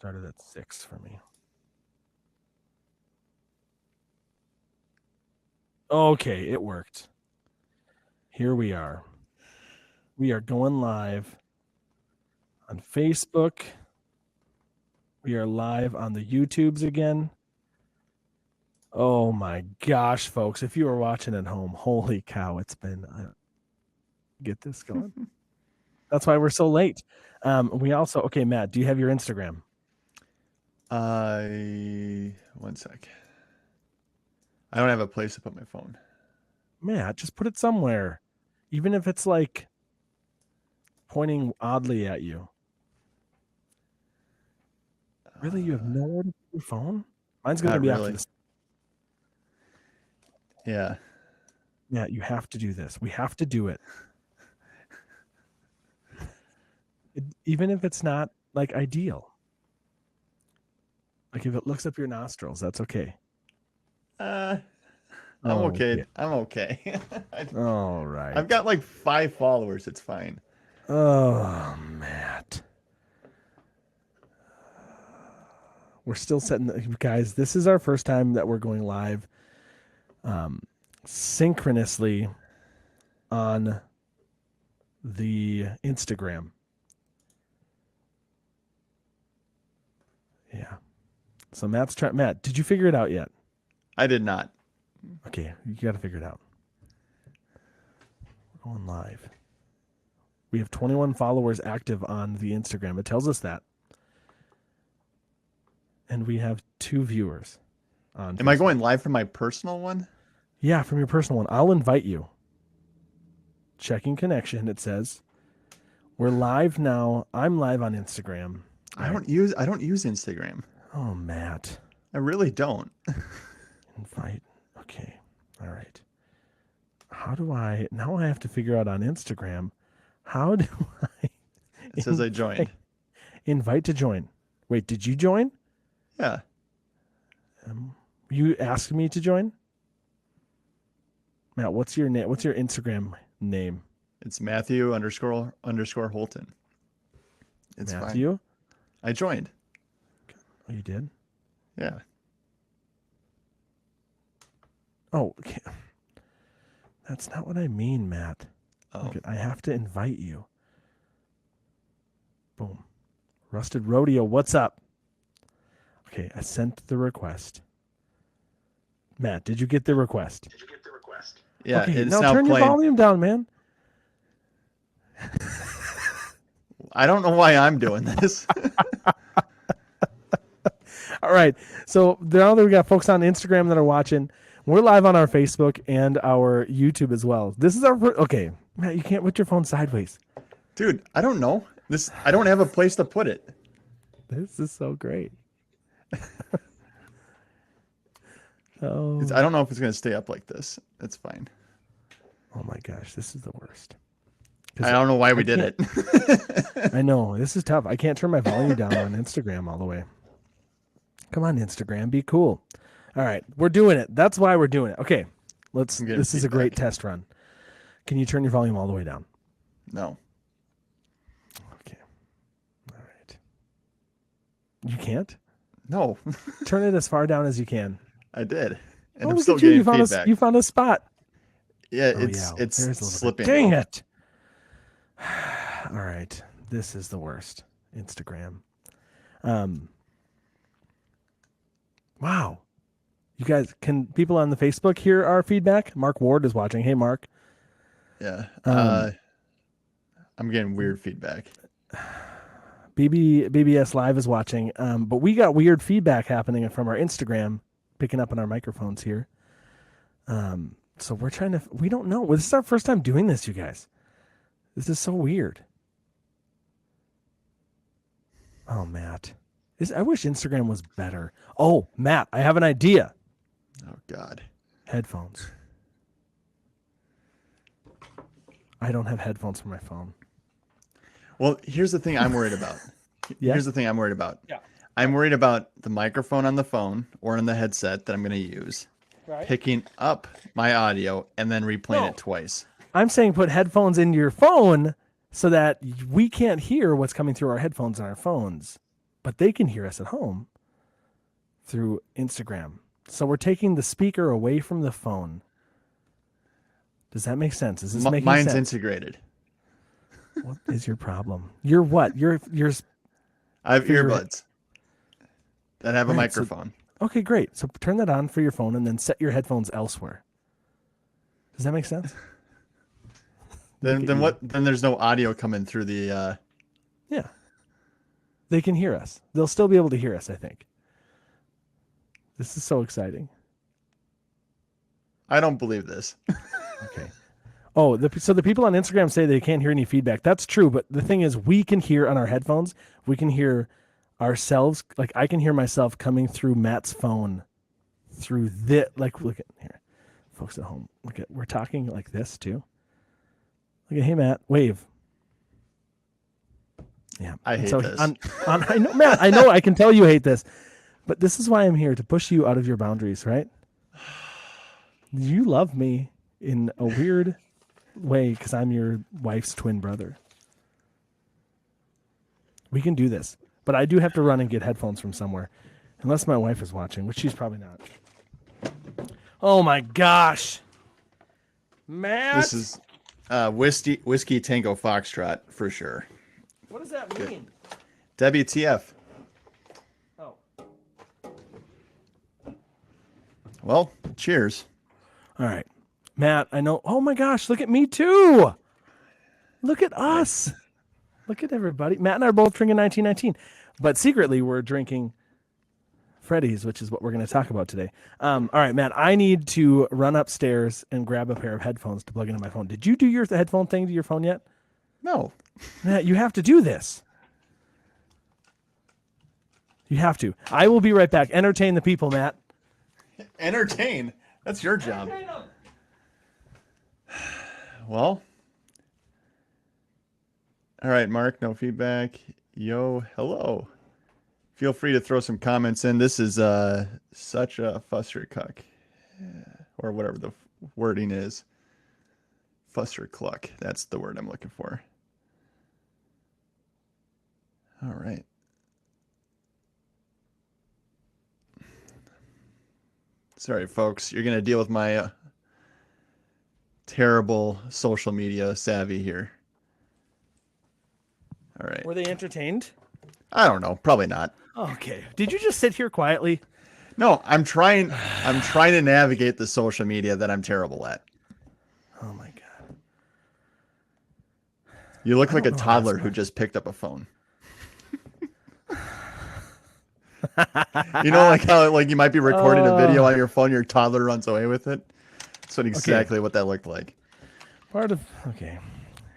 started at 6 for me. Okay, it worked. Here we are. We are going live on Facebook. We are live on the YouTubes again. Oh my gosh, folks. If you are watching at home, holy cow, it's been... get this going. That's why we're so late. We also... Okay, Matt, do you have your Instagram? 1 sec. I don't have a place to put my phone. Matt, just put it somewhere. Even if it's like pointing oddly at you. Really? You have nowhere to put your phone? Mine's going to be after this. Yeah. Yeah, you have to do this. We have to do it. Even if it's not like ideal. Like if it looks up your nostrils, that's okay. I'm okay. I'm okay. All right. I've got like 5 followers. It's fine. Oh, Matt. We're still setting guys, this is our first time that we're going live synchronously on the Instagram. Yeah. So Matt, did you figure it out yet? I did not. Okay, you got to figure it out. We're going live. We have 21 followers active on the Instagram. It tells us that. And we have 2 viewers on Facebook. Am I going live from my personal one? Yeah, from your personal one. I'll invite you. Checking connection, it says. We're live now. I'm live on Instagram. I don't use Instagram. Oh, Matt. I really don't. Invite. Okay. All right. Now I have to figure out on Instagram, how do I... It says I joined. Invite to join. Wait, did you join? Yeah. You asked me to join? Matt, what's your name? What's your Instagram name? It's Matthew _ Holton. It's Matthew? Fine. I joined. Oh, you did? Yeah. Oh, okay. That's not what I mean, Matt. Oh. Okay, I have to invite you. Boom. Rusted Rodeo, what's up? Okay, I sent the request. Matt, did you get the request? Yeah, okay, it's now now turn playing. Your volume down, man. I don't know why I'm doing this. All right. So now that we got folks on Instagram that are watching, we're live on our Facebook and our YouTube as well. This is our okay. Matt, you can't put your phone sideways. Dude, I don't know. I don't have a place to put it. This is so great. Oh. I don't know if it's going to stay up like this. It's fine. Oh my gosh, this is the worst. I don't know why we did it. I know. This is tough. I can't turn my volume down on Instagram all the way. Come on, Instagram. Be cool. All right. We're doing it. That's why we're doing it. Okay. This is a great test run. Can you turn your volume all the way down? No. Okay. All right. You can't? No. Turn it as far down as you can. I did. And I'm still getting feedback. You found a spot. Yeah, it's slipping. Dang it. All right. This is the worst. Instagram. Wow. You guys, can people on the Facebook hear our feedback? Mark Ward is watching. Hey, Mark. Yeah. I'm getting weird feedback. BBS Live is watching. But we got weird feedback happening from our Instagram, picking up on our microphones here. So we're trying to, we don't know. This is our first time doing this, you guys. This is so weird. Oh, Matt. I wish Instagram was better. Oh, Matt, I have an idea. Oh, God. Headphones. I don't have headphones for my phone. Well, here's the thing I'm worried about. Yeah? Here's the thing I'm worried about. Yeah. I'm worried about the microphone on the phone or on the headset that I'm going to use. Right. Picking up my audio and then replaying it twice. I'm saying put headphones in your phone so that we can't hear what's coming through our headphones on our phones. but they can hear us at home through Instagram. So we're taking the speaker away from the phone. Does that make sense? Is this making Mine's sense? integrated. What is your problem? You're what? You're I have for your- earbuds that have a Right, so- microphone. okay, great. So turn that on for your phone and then set your headphones elsewhere. Does that make sense? Look at Then you. what? Then there's no audio coming through the. Yeah. They can hear us. They'll still be able to hear us, I think. This is so exciting. I don't believe this. Okay. Oh, so the people on Instagram say they can't hear any feedback. That's true, but the thing is, we can hear on our headphones. We can hear ourselves. Like I can hear myself coming through Matt's phone, through this. Like look at here, folks at home. Look at we're talking like this too. Look at hey Matt, wave. Yeah, I and hate so this. I know Matt. I know I can tell you hate this, but this is why I'm here to push you out of your boundaries, right? You love me in a weird way because I'm your wife's twin brother. We can do this, but I do have to run and get headphones from somewhere, unless my wife is watching, which she's probably not. Oh my gosh, Matt! This is whiskey Tango Foxtrot for sure. What does that mean? WTF? Oh, Well, cheers. all right, Matt. I know. Oh my gosh, look at me too. Look at us. Look at everybody. Matt and I are both drinking 1919, but secretly we're drinking Freddie's, which is what we're going to talk about today. All right, Matt, I need to run upstairs and grab a pair of headphones to plug into my phone. Did you do your headphone thing to your phone yet? No. Matt, you have to do this. You have to. I will be right back. Entertain the people, Matt. Entertain. That's your job. Well. All right, Mark, no feedback. Yo, hello. Feel free to throw some comments in. This is such a fustercuck. Or whatever the wording is. Fustercluck. That's the word I'm looking for. All right. Sorry, folks. You're going to deal with my terrible social media savvy here. All right. Were they entertained? I don't know. Probably not. Okay. Did you just sit here quietly? No, I'm trying to navigate the social media that I'm terrible at. Oh my god. You look like a don't know toddler that's who just picked up a phone. You know, like how like you might be recording a video on your phone, your toddler runs away with it. That's exactly what that looked like. Okay.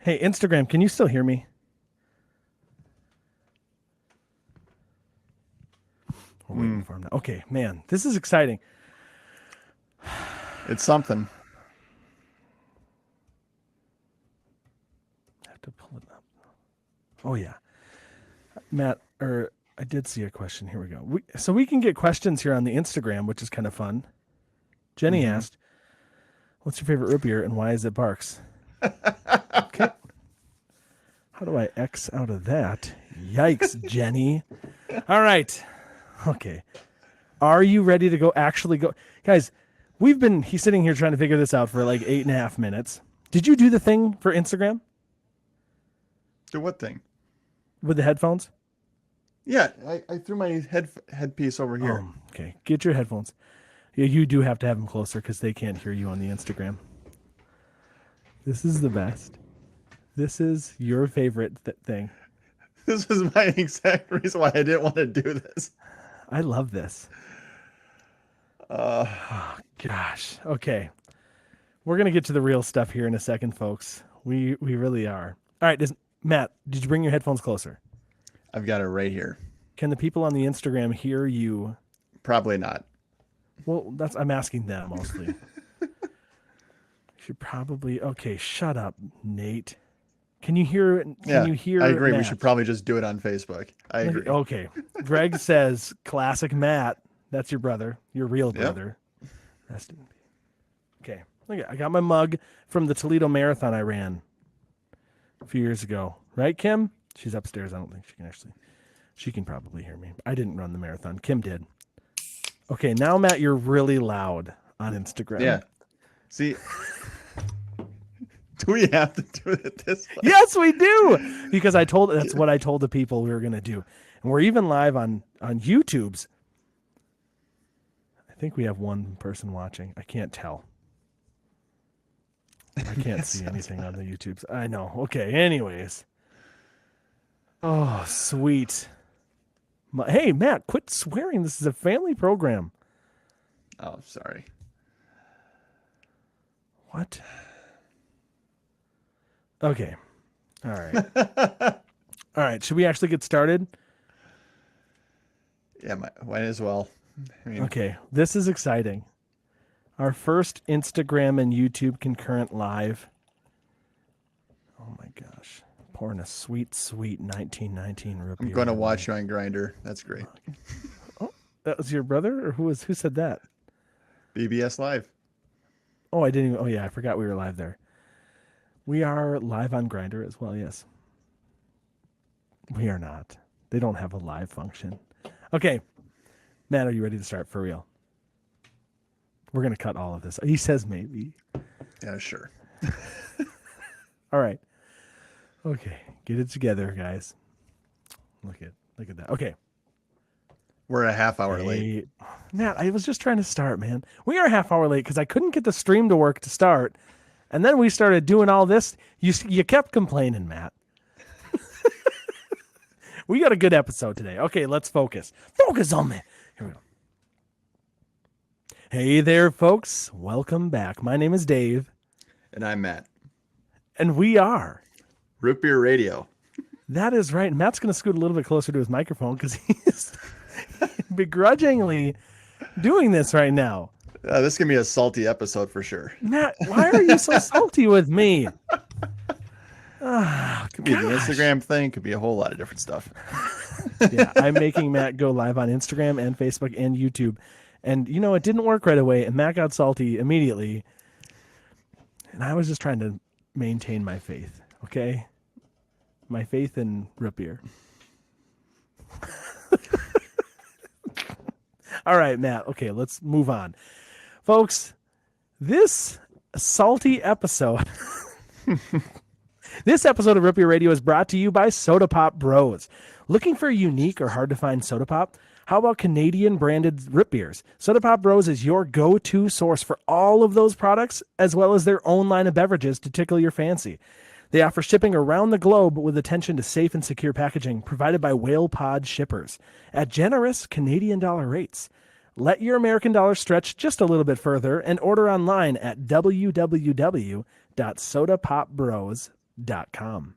Hey, Instagram, can you still hear me? We're waiting for him now. Okay, man, this is exciting. It's something. I have to pull it up. Oh yeah, Matt. I did see a question. Here we go. So we can get questions here on the Instagram, which is kind of fun. Jenny asked, "What's your favorite root beer and why is it Barks?" Okay. How do I X out of that? Yikes, Jenny. All right. Okay. Are you ready to go? Actually go, guys. He's sitting here trying to figure this out for like 8.5 minutes. Did you do the thing for Instagram Do what thing? with the headphones? Yeah, I threw my headpiece over here. Okay. Get your headphones. Yeah, you do have to have them closer because they can't hear you on the Instagram. This is the best. This is your favorite thing. This is my exact reason why I didn't want to do this. I love this. Oh, gosh. Okay. We're going to get to the real stuff here in a second, folks. We really are. All right. Matt, did you bring your headphones closer? I've got it right here. Can the people on the Instagram hear you? Probably not. Well, I'm asking them mostly. Should probably. Okay, shut up, Nate. Can you hear? You hear? I agree. Matt? We should probably just do it on Facebook. I agree. Okay. Greg says, "Classic Matt." That's your brother, your real brother. Rest in peace. Okay. Look, I got my mug from the Toledo Marathon I ran a few years ago. Right, Kim? She's upstairs. I don't think she can actually. She can probably hear me. I didn't run the marathon. Kim did. Okay, now Matt, you're really loud on Instagram. Yeah. See, do we have to do it this way? Yes, we do. Because that's what I told the people we were going to do. And we're even live on YouTube's. I think we have one person watching. I can't tell. I can't see anything on the YouTube's. I know. Okay, anyways. Oh, sweet. Hey, Matt, quit swearing. This is a family program. Oh, sorry. What? Okay. All right. All right. Should we actually get started? Yeah, might as well. Okay. This is exciting. Our first Instagram and YouTube concurrent live. Oh my gosh. Pouring a sweet, sweet 1919 root beer. I'm going to watch you on Grindr. That's great. Oh, that was your brother? Or who said that? BBS Live. Oh, I didn't even. Oh, yeah. I forgot we were live there. We are live on Grindr as well, yes. We are not. They don't have a live function. Okay. Matt, are you ready to start for real? We're going to cut all of this. He says maybe. Yeah, sure. All right. Okay. Get it together, guys. Look at that. Okay. We're a half hour late. Matt, I was just trying to start, man. We are a half hour late because I couldn't get the stream to work to start. And then we started doing all this. You kept complaining, Matt. We got a good episode today. Okay, let's focus. Focus on me. Here we go. Hey there, folks. Welcome back. My name is Dave. And I'm Matt. And we are Root Beer Radio. That is right. Matt's going to scoot a little bit closer to his microphone because he's begrudgingly doing this right now. This is going to be a salty episode for sure. Matt, why are you so salty with me? Could be the Instagram thing. Could be a whole lot of different stuff. Yeah, I'm making Matt go live on Instagram and Facebook and YouTube. And, it didn't work right away. And Matt got salty immediately. And I was just trying to maintain my faith. Okay? My faith in root beer. All right, Matt. Okay, let's move on. Folks, this salty episode... This episode of Root Beer Radio is brought to you by Soda Pop Bros. Looking for a unique or hard-to-find soda pop? How about Canadian-branded root beers? Soda Pop Bros is your go-to source for all of those products, as well as their own line of beverages to tickle your fancy. They offer shipping around the globe with attention to safe and secure packaging provided by Whale Pod shippers at generous Canadian dollar rates. Let your American dollar stretch just a little bit further and order online at www.sodapopbros.com.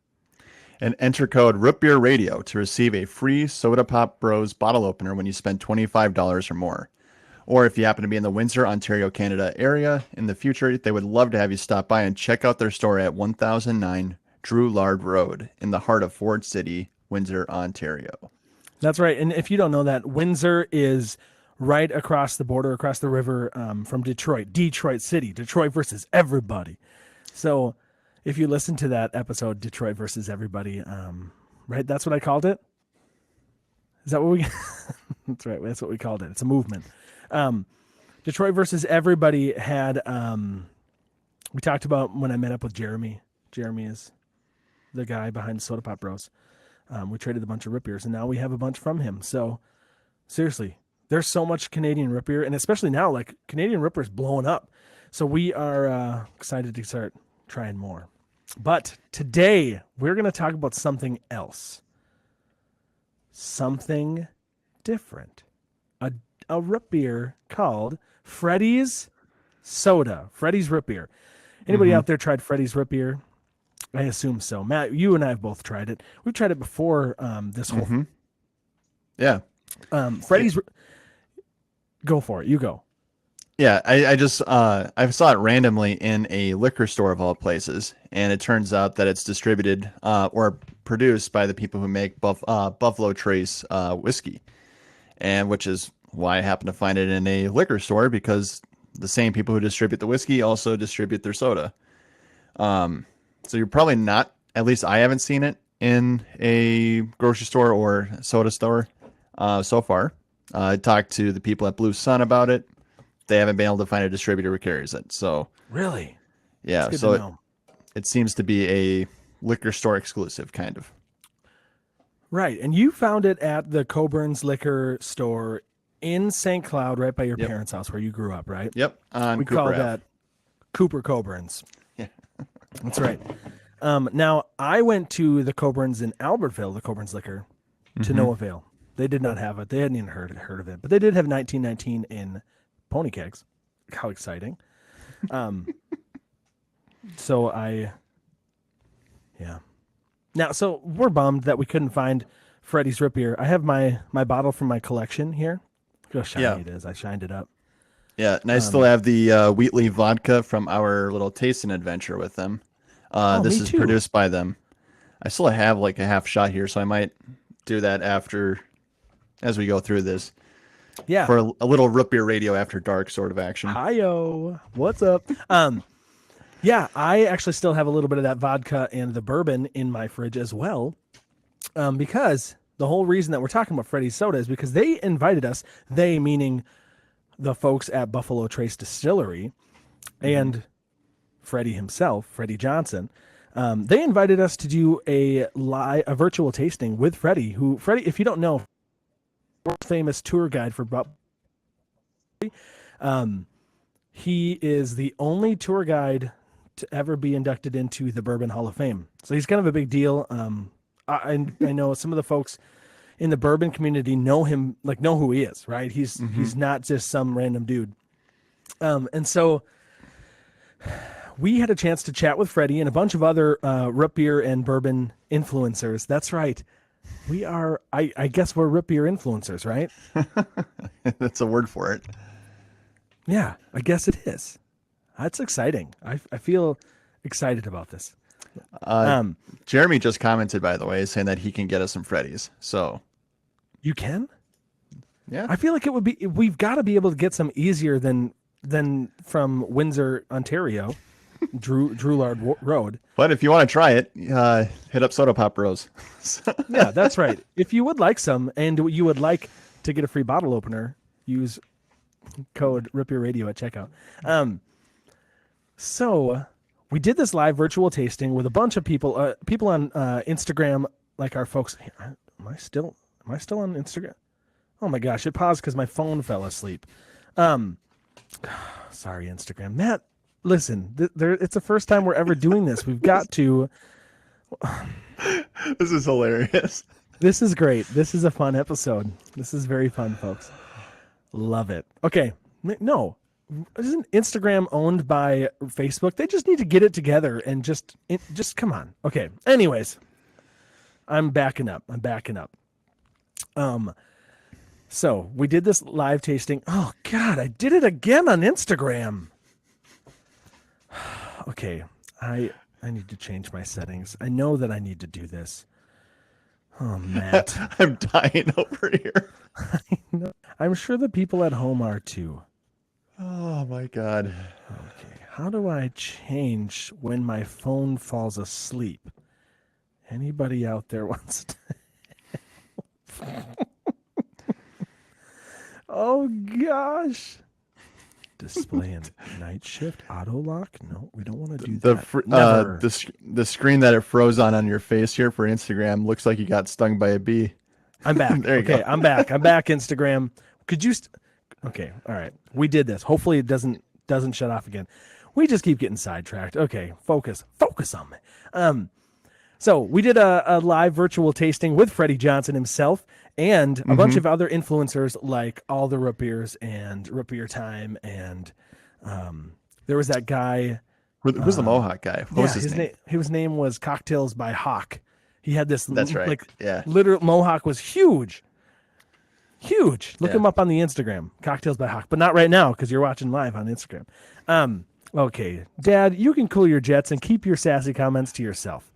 And enter code Root Beer Radio to receive a free Soda Pop Bros bottle opener when you spend $25 or more. Or if you happen to be in the Windsor, Ontario, Canada area in the future, they would love to have you stop by and check out their store at 1009 Drew Lard Road in the heart of Ford City, Windsor, Ontario. That's right. And if you don't know that, Windsor is right across the border, across the river from Detroit City, Detroit versus everybody. So if you listen to that episode, Detroit versus everybody, right? That's what I called it. Is that what we? That's right. That's what we called it. It's a movement. Detroit versus everybody had. We talked about when I met up with Jeremy. Jeremy is the guy behind Soda Pop Bros. We traded a bunch of root beers, and now we have a bunch from him. So seriously, there's so much Canadian root beer, and especially now, like Canadian root beer is blowing up. So we are excited to start trying more. But today we're going to talk about something else. Something different. A root beer called Freddie's Soda. Freddie's root beer. Anybody out there tried Freddie's root beer? I assume so. Matt, you and I have both tried it. We've tried it before this whole... Yeah. Freddie's... Go for it. You go. Yeah, I just I saw it randomly in a liquor store of all places, and it turns out that it's distributed or produced by the people who make Buffalo Trace whiskey, and which is why I happened to find it in a liquor store, because the same people who distribute the whiskey also distribute their soda. So you're probably not, at least I haven't seen it in a grocery store or soda store so far. I talked to the people at Blue Sun about it. They haven't been able to find a distributor who carries it. So Really? yeah, That's good so to know. it seems to be a liquor store exclusive kind of. Right. And you found it at the Coburn's liquor store in St. Cloud, right by your Yep. parents' house where you grew up, right? Yep, on We Cooper call Ave. that Cooper Coburn's. Yeah. That's right. Now, I went to the Coburn's in Albertville, the Coburn's liquor, to no avail. They did not have it. They hadn't even heard of it. But they did have 1919 in pony kegs. How exciting. Yeah. Now, so we're bummed that we couldn't find Freddie's root beer. I have my bottle from my collection here. Look how shiny Yeah. it is. I shined it up. Yeah, and I still have the Wheatley vodka from our little tasting adventure with them. This me is too. produced by them. I still have like a half shot here, so I might do that as we go through this Yeah. for a little root beer radio after dark sort of action. Hi-yo. What's up? Yeah, I actually still have a little bit of that vodka and the bourbon in my fridge as well. Because the whole reason that we're talking about Freddie's Soda is because they invited us, they meaning the folks at Buffalo Trace Distillery and Freddie himself, Freddie Johnson. They invited us to do a virtual tasting with Freddie, Freddie, if you don't know, world famous tour guide for he is the only tour guide to ever be inducted into the Bourbon Hall of Fame. So he's kind of a big deal. I know some of the folks in the bourbon community know him, like know who he is, right? He's not just some random dude. And so we had a chance to chat with Freddie and a bunch of other root beer and bourbon influencers. That's right. We are, I guess we're root beer influencers, right? That's a word for it. Yeah, I guess it is. That's exciting. I feel excited about this. Jeremy just commented, by the way, saying that he can get us some Freddy's. So You can? yeah, I feel like it would be, we've got to be able to get some easier than from Windsor, Ontario, Droulard Road. but if you want to try it, hit up Soda Pop Bros. Yeah, that's right. If you would like some and you would like to get a free bottle opener, use code RipYourRadio at checkout. So we did this live virtual tasting with a bunch of people on Instagram, like our folks. Am I still on Instagram? Oh my gosh, it paused because my phone fell asleep. Sorry, Instagram. Matt, listen, it's the first time we're ever doing this. We've got to. This is hilarious. This is great. This is a fun episode. This is very fun, folks. Love it. Okay. No, isn't Instagram owned by Facebook? They just need to get it together and just come on. Okay. Anyways, I'm backing up. So we did this live tasting. Oh God, I did it again on Instagram. Okay. I need to change my settings. I know that I need to do this. Oh, Matt. I'm dying over here. I'm sure the people at home are too. Oh my God. Okay, how do I change when my phone falls asleep? Anybody out there wants to Oh gosh. Display and night shift auto lock? No, we don't want to do that. Never. The screen that it froze on your face here for Instagram looks like you got stung by a bee. I'm back. There you Okay, go. I'm back. Instagram. Could you Okay, all right. We did this. Hopefully it doesn't shut off again. We just keep getting sidetracked. Okay, focus on me. So we did a live virtual tasting with Freddie Johnson himself and a bunch of other influencers like All the Root Beers and Root Beer Time, and there was that guy. Who's the Mohawk guy? What was his name? His name was Cocktails by Hawk. He had this. That's right. Yeah. Literal Mohawk was huge. Look Yeah. him up on the Instagram, Cocktails by Hawk, but not right now because you're watching live on Instagram. Okay, Dad, you can cool your jets and keep your sassy comments to yourself.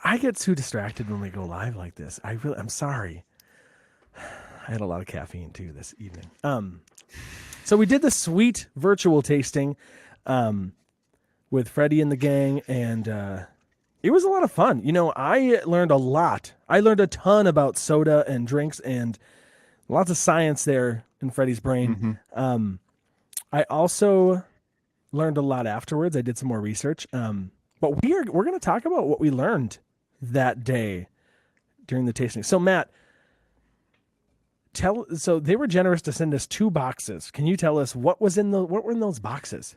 I get too distracted when we go live like this. I'm sorry. I had a lot of caffeine too this evening. So we did the sweet virtual tasting with Freddie and the gang, and It was a lot of fun. You know, I learned a lot. I learned a ton about soda and drinks and lots of science there in Freddie's brain. Mm-hmm. I also learned a lot afterwards. I did some more research. But we're going to talk about what we learned that day during the tasting. So Matt, so they were generous to send us 2 boxes. Can you tell us what were in those boxes?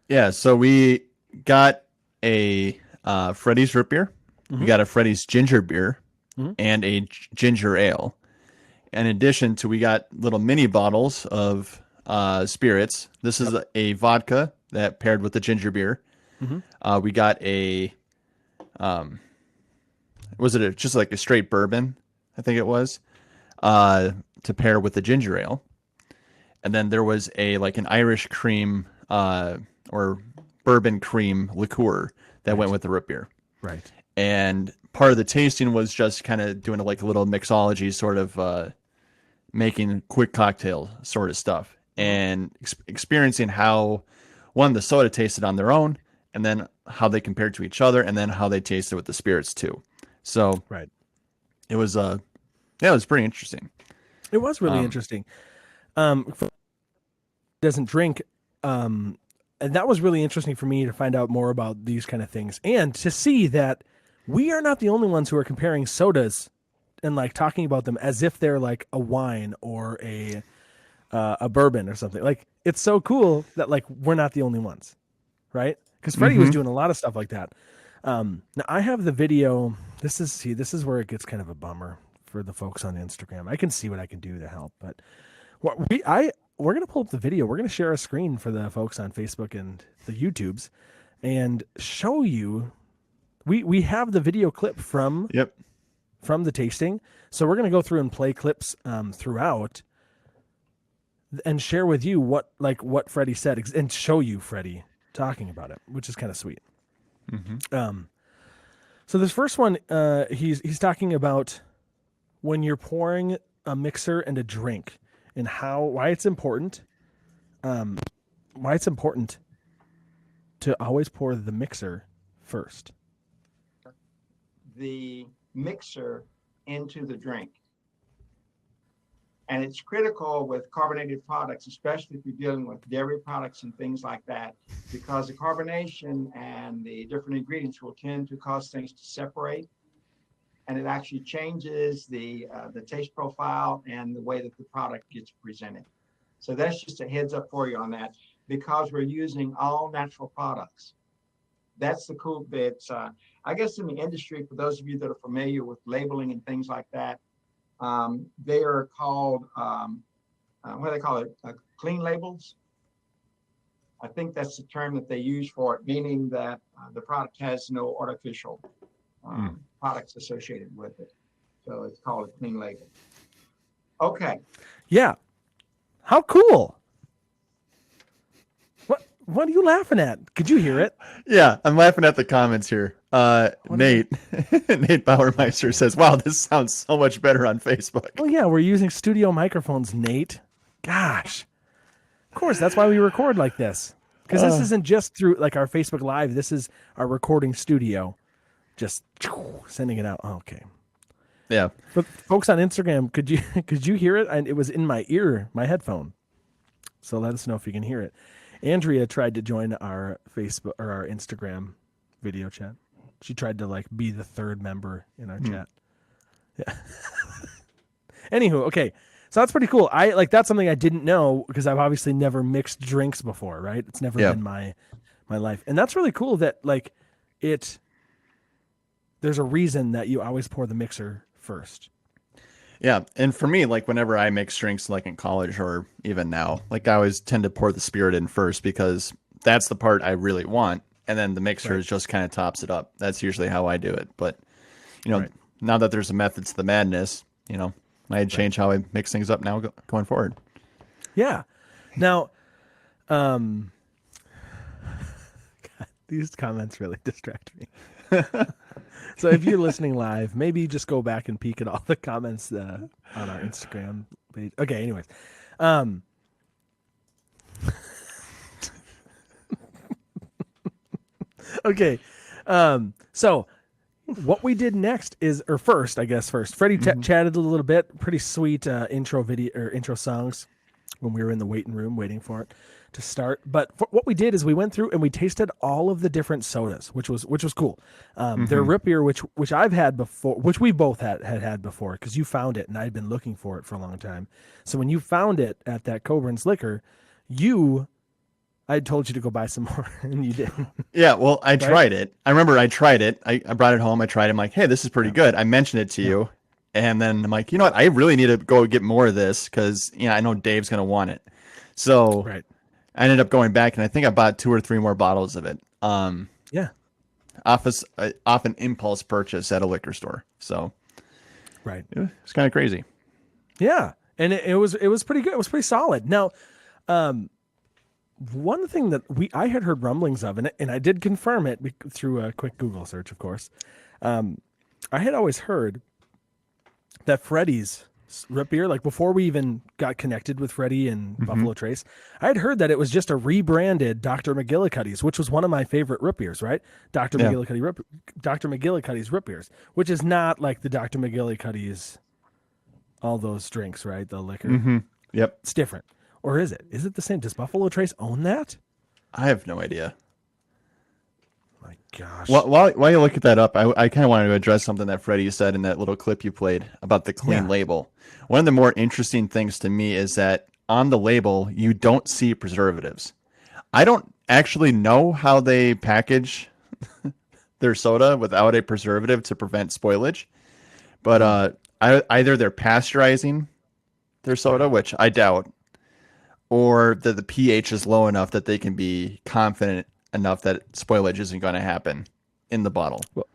Yeah, so we got a Freddie's root beer, we got a Freddie's ginger beer, and a ginger ale. In addition to, we got little mini bottles of spirits. This is a vodka that paired with the ginger beer. We got a, was it just like a straight bourbon? I think it was, to pair with the ginger ale. And then there was an Irish cream or bourbon cream liqueur that went with the root beer. Right. And part of the tasting was just kind of doing a little mixology sort of making quick cocktail sort of stuff and experiencing how the soda tasted on their own, and then how they compared to each other, and then how they tasted with the spirits too. So Right. it was it was pretty interesting. It was really interesting. Doesn't drink, and that was really interesting for me to find out more about these kind of things and to see that we are not the only ones who are comparing sodas and talking about them as if they're like a wine or a bourbon or something. Like, it's so cool that we're not the only ones, right? Because Freddie was doing a lot of stuff like that. Now I have the video. This is where it gets kind of a bummer for the folks on Instagram. I can see what I can do to help, but we're gonna pull up the video. We're gonna share a screen for the folks on Facebook and the YouTubes, and show you. We have the video clip from the tasting, so we're gonna go through and play clips throughout, and share with you what Freddie said, and show you Freddie talking about it, which is kind of sweet. So this first one, he's talking about when you're pouring a mixer and a drink, and why it's important to always pour the mixer first. The mixer into the drink. And it's critical with carbonated products, especially if you're dealing with dairy products and things like that, because the carbonation and the different ingredients will tend to cause things to separate. And it actually changes the taste profile and the way that the product gets presented. So that's just a heads up for you on that, because we're using all natural products. That's the cool bit. I guess in the industry, for those of you that are familiar with labeling and things like that, they are called, what do they call it? Clean labels. I think that's the term that they use for it, meaning that the product has no artificial products associated with it. So it's called a clean label. Okay. Yeah. How cool. What are you laughing at? Could you hear it? Yeah, I'm laughing at the comments here. Nate Bauermeister says, "Wow, this sounds so much better on Facebook." Well, yeah, we're using studio microphones, Nate. Gosh. Of course, that's why we record like this. Because this isn't just through our Facebook Live. This is our recording studio. Just sending it out. Oh, okay. Yeah. But folks on Instagram, could you hear it? And it was in my ear, my headphone. So let us know if you can hear it. Andrea tried to join our Facebook or our Instagram video chat. She tried to be the third member in our chat. Yeah. Anywho, okay. So that's pretty cool. That's something I didn't know, because I've obviously never mixed drinks before, right? It's never been my life. And that's really cool that there's a reason that you always pour the mixer first. Yeah, and for me, whenever I mix drinks, in college or even now, I always tend to pour the spirit in first, because that's the part I really want, and then the mixer just kind of tops it up. That's usually how I do it. But now that there's a method to the madness, might change how I mix things up now going forward. Yeah. Now, God, these comments really distract me. So if you're listening live, maybe just go back and peek at all the comments on our Instagram page. Okay, anyways. Okay. So what we did next is, or first, I guess Freddie chatted a little bit, pretty sweet intro video or intro songs when we were in the waiting room waiting for it to start. But what we did is we went through and we tasted all of the different sodas, which was cool. Their root beer, which I've had before, which we both had before, because you found it and I'd been looking for it for a long time. So when you found it at that Coburn's Liquor, I told you to go buy some more, and you didn't. Yeah, well, I tried it. I remember I tried it. I brought it home. I tried it. I'm like, hey, this is pretty good. I mentioned it to you. And then I'm like, you know what? I really need to go get more of this because, I know Dave's going to want it. So I ended up going back, and I think I bought 2 or 3 more bottles of it. Off an impulse purchase at a liquor store. So it's kind of crazy. Yeah, and it was pretty good. It was pretty solid. Now, one thing that I had heard rumblings of, and I did confirm it through a quick Google search, of course. I had always heard that Freddie's root beer, like before we even got connected with Freddie and Buffalo Trace, I had heard that it was just a rebranded Dr. McGillicuddy's, which was one of my favorite root beers, right? Dr. McGillicuddy's root beers, which is not like the Dr. McGillicuddy's, all those drinks, right? The liquor. Yep. It's different. Or is it? Is it the same? Does Buffalo Trace own that? I have no idea. My gosh. While you look at that up, I kind of wanted to address something that Freddie said in that little clip you played about the clean label. One of the more interesting things to me is that on the label, you don't see preservatives. I don't actually know how they package their soda without a preservative to prevent spoilage. But either they're pasteurizing their soda, which I doubt, or that the pH is low enough that they can be confident enough that spoilage isn't going to happen in the bottle. Well,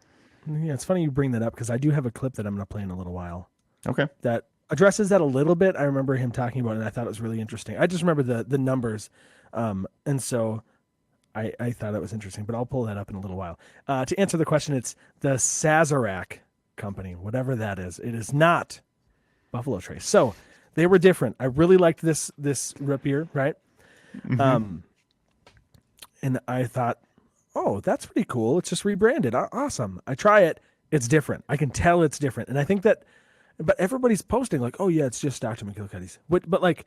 yeah, it's funny you bring that up because I do have a clip that I'm going to play in a little while. Okay. That addresses that a little bit. I remember him talking about it, and I thought it was really interesting. I just remember the numbers, and so I thought that was interesting, but I'll pull that up in a little while. To answer the question, it's the Sazerac company, whatever that is. It is not Buffalo Trace. So they were different. I really liked this root beer, right? And I thought, oh, that's pretty cool. It's just rebranded. Awesome. I try it. It's different. I can tell it's different. And I think that, but everybody's posting like, oh yeah, it's just Dr. McGillicuddy's. But like,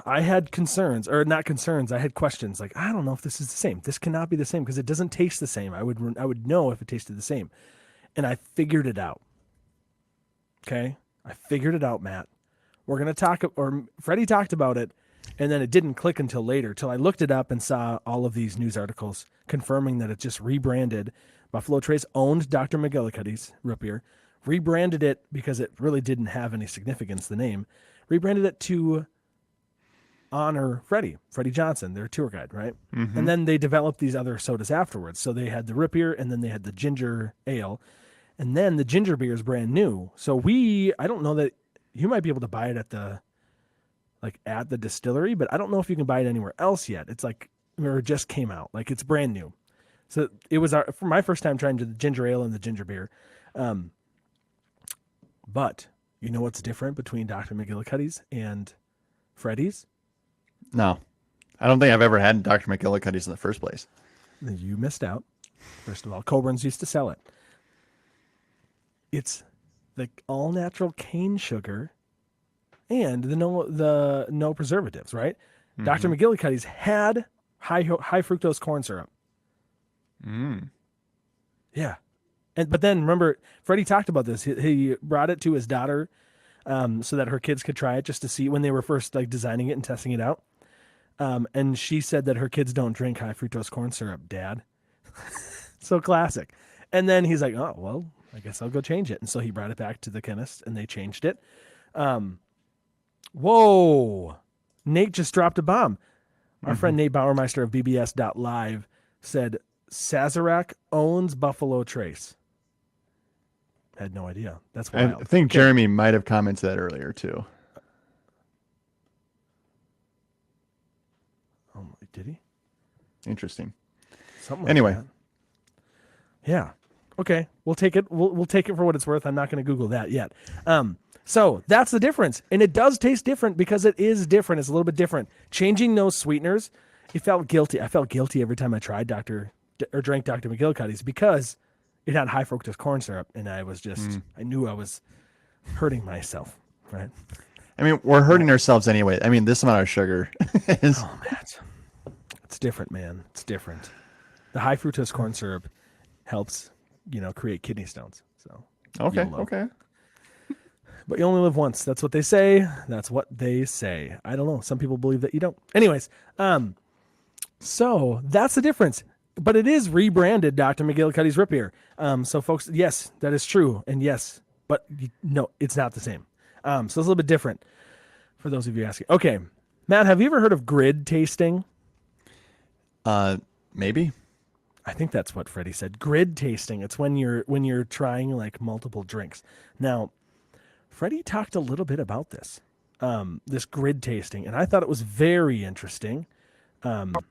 I had concerns, or not concerns. I had questions. Like, I don't know if this is the same. This cannot be the same because it doesn't taste the same. I would know if it tasted the same. And I figured it out. Okay. I figured it out, Matt. We're going to talk, or Freddie talked about it, and then it didn't click until later, till I looked it up and saw all of these news articles confirming that it just rebranded. Buffalo Trace owned Dr. McGillicuddy's root beer, rebranded it because it really didn't have any significance, the name, rebranded it to honor Freddie Johnson, their tour guide, right? And then they developed these other sodas afterwards. So they had the root beer, and then they had the ginger ale. And then the ginger beer is brand new. So I don't know that you might be able to buy it at the distillery, but I don't know if you can buy it anywhere else yet. It's like, or it just came out. Like, it's brand new. So it was for my first time trying the ginger ale and the ginger beer. But you know what's different between Dr. McGillicuddy's and Freddie's? No, I don't think I've ever had Dr. McGillicuddy's in the first place. You missed out. First of all, Coburn's used to sell it. It's the all natural cane sugar and the no preservatives, right? Dr. McGillicuddy's had high fructose corn syrup. Yeah. But then remember, Freddie talked about this. He brought it to his daughter so that her kids could try it just to see when they were first like designing it and testing it out. And she said that her kids don't drink high fructose corn syrup, Dad. So classic. And then he's like, oh, well, I guess I'll go change it. And so he brought it back to the chemist and they changed it. Whoa. Nate just dropped a bomb. Our friend Nate Bauermeister of BBS.live said Sazerac owns Buffalo Trace. Had no idea. That's wild. I think Jeremy might have commented that earlier too. Oh, did he? Interesting. Something like anyway. that. Yeah. Okay. We'll take it. We'll take it for what it's worth. I'm not going to Google that yet. So that's the difference. And it does taste different because it is different. It's a little bit different. Changing those sweeteners, it felt guilty. I felt guilty every time I tried Dr. or drank Dr. McGillicuddy's because it had high fructose corn syrup, and I was just I knew I was hurting myself. Right. I mean, we're hurting ourselves anyway. I mean, this amount of sugar is. Oh, Matt. It's different, man. It's different. The high fructose corn syrup helps, create kidney stones. So Okay. YOLO. Okay. But you only live once. That's what they say. That's what they say. I don't know. Some people believe that you don't. Anyways, so that's the difference. But it is rebranded Dr. McGillicuddy's Root Beer. So folks, yes, that is true. And yes, but no, it's not the same. So it's a little bit different for those of you asking. Okay. Matt, have you ever heard of grid tasting? Maybe. I think that's what Freddie said. Grid tasting. It's when you're trying like multiple drinks. Now, Freddie talked a little bit about this, this grid tasting, and I thought it was very interesting. The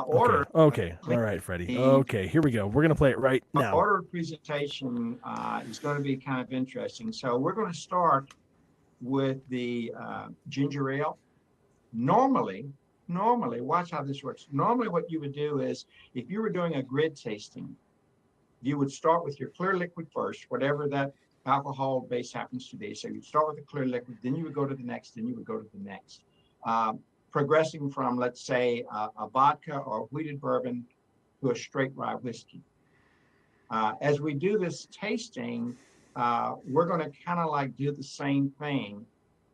order. Okay. All right, Freddie. Okay, here we go. We're gonna play it right The now. order of presentation is going to be kind of interesting. So we're going to start with the ginger ale. Normally, watch how this works. Normally, what you would do is, if you were doing a grid tasting, you would start with your clear liquid first, whatever that alcohol base happens to be. So you'd start with the clear liquid, then you would go to the next, then you would go to the next. Progressing from, let's say, a vodka or wheated bourbon to a straight rye whiskey. As we do this tasting, we're going to kind of like do the same thing,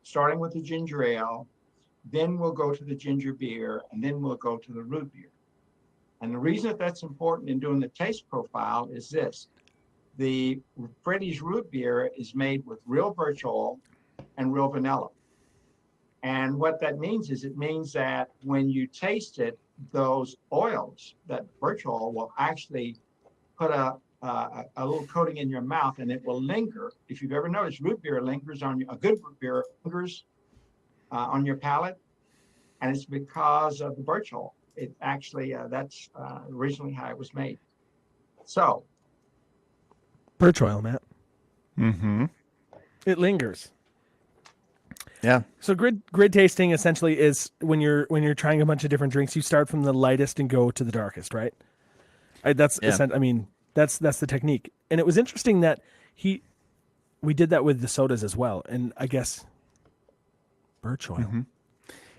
starting with the ginger ale, then we'll go to the ginger beer, and then we'll go to the root beer. And the reason that that's important in doing the taste profile is this. The Freddie's root beer is made with real birch oil and real vanilla. And what that means is, it means that when you taste it, those oils, that birch oil, will actually put a little coating in your mouth, and it will linger. If you've ever noticed, root beer lingers on a good root beer lingers on your palate, and it's because of the birch oil. It actually, that's originally how it was made. So. Birch oil, Matt. Mm-hmm. It lingers. Yeah. So grid tasting essentially is when you're trying a bunch of different drinks, you start from the lightest and go to the darkest, right? That's the technique. And it was interesting that we did that with the sodas as well. And I guess birch oil. Mm-hmm.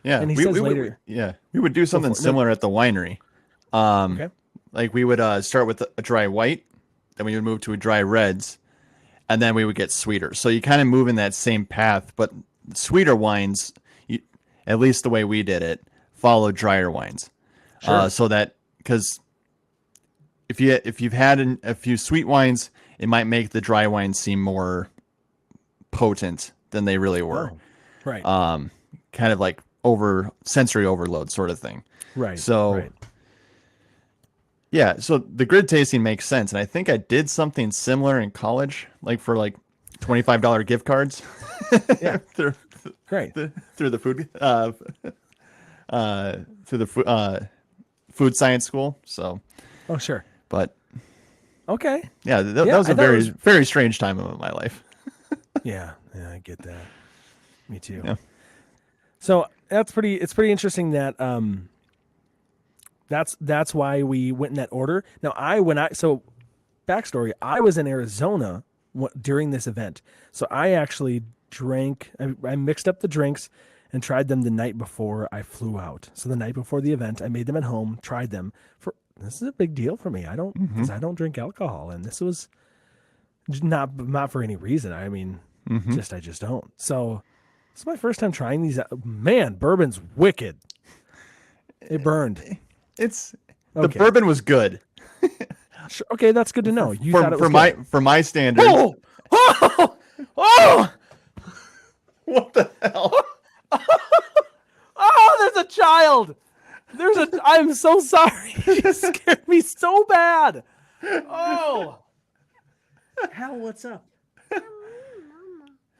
Yeah. And he says later. We would do something similar at the winery. Okay. Like we would start with a dry white, then we would move to a dry reds, and then we would get sweeter. So you kind of move in that same path, but sweeter wines, at least the way we did it, follow drier wines. Sure. So that, because if you've had a few sweet wines, it might make the dry wines seem more potent than they really were. Oh, right. Kind of like sensory overload sort of thing. Right. So. Right. Yeah, so the grid tasting makes sense, and I think I did something similar in college, like for like $25 gift cards. Yeah, through the food science school. So, oh sure, but okay, yeah, that was a very strange time of my life. yeah, I get that. Me too. Yeah. So it's pretty interesting that That's why we went in that order. Now, backstory, I was in Arizona during this event. So I actually I mixed up the drinks and tried them the night before I flew out. So the night before the event, I made them at home, tried them. This is a big deal for me. I don't drink alcohol, and this was not for any reason. I mean, I just don't. So it's my first time trying these. Man, bourbon's wicked. It burned. The bourbon was good. Sure. Okay, that's good to know. You thought it was good. For my standards. Oh! What the hell? Oh, there's a child. I'm so sorry. You scared me so bad. Oh. Hal, what's up?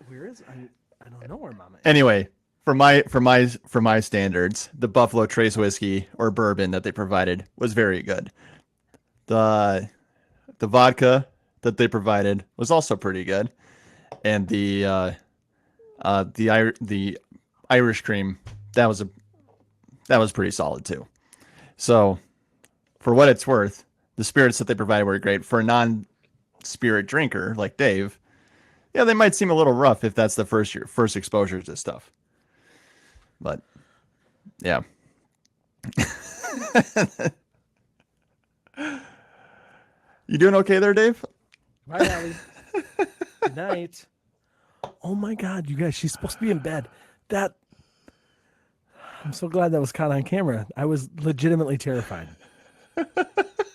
Where is I don't know where Mama is. Anyway, for my standards, the Buffalo Trace whiskey or bourbon that they provided was very good. The vodka that they provided was also pretty good, and the Irish cream that was pretty solid too. So, for what it's worth, the spirits that they provide were great. For a non-spirit drinker like Dave, yeah, they might seem a little rough if that's the first exposure to stuff. But yeah. You doing okay there, Dave? Bye, Allie. Good night. Oh my God, you guys, she's supposed to be in bed. I'm so glad that was caught on camera. I was legitimately terrified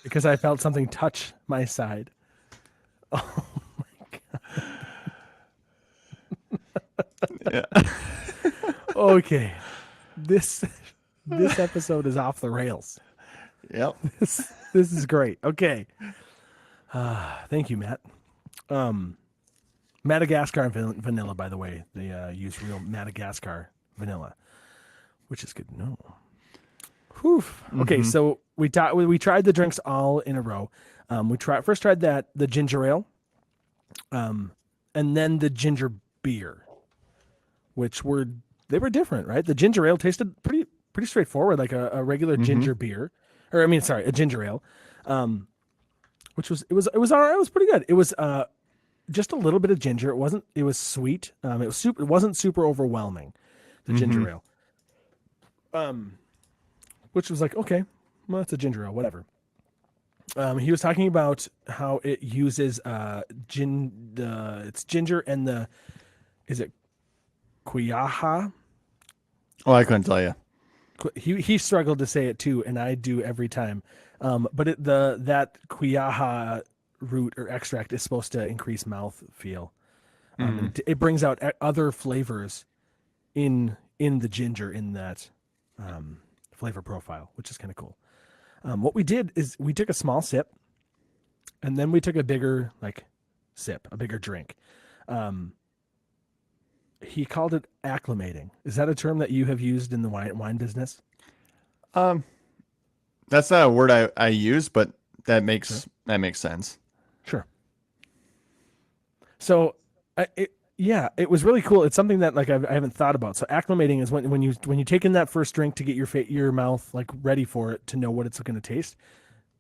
because I felt something touch my side. Oh my God. Yeah. Okay. This episode is off the rails. Yep. This is great. Okay. Thank you, Matt. Madagascar and vanilla, by the way. They use real Madagascar vanilla, which is good to know. Whew. Okay, so we tried the drinks all in a row. We first tried the ginger ale, and then the ginger beer, which were different, right? The ginger ale tasted pretty straightforward, like a regular ginger beer, a ginger ale, which was all right. It was pretty good. It was just a little bit of ginger. It was sweet. It wasn't super overwhelming, the ginger ale. Which was like, okay, well, that's a ginger ale, whatever. He was talking about how it uses it's ginger and is it Quiaha? Oh, I couldn't tell you. He struggled to say it too, and I do every time. But that Quiaha root or extract is supposed to increase mouth feel. It brings out other flavors in the ginger in that flavor profile, which is kind of cool. What we did is we took a small sip, and then we took a bigger sip, a bigger drink. He called it acclimating. Is that a term that you have used in the wine business? That's not a word I use, but that makes sense. Sure. So, it was really cool. It's something that I haven't thought about. So acclimating is when you take in that first drink to get your mouth ready for it to know what it's going to taste,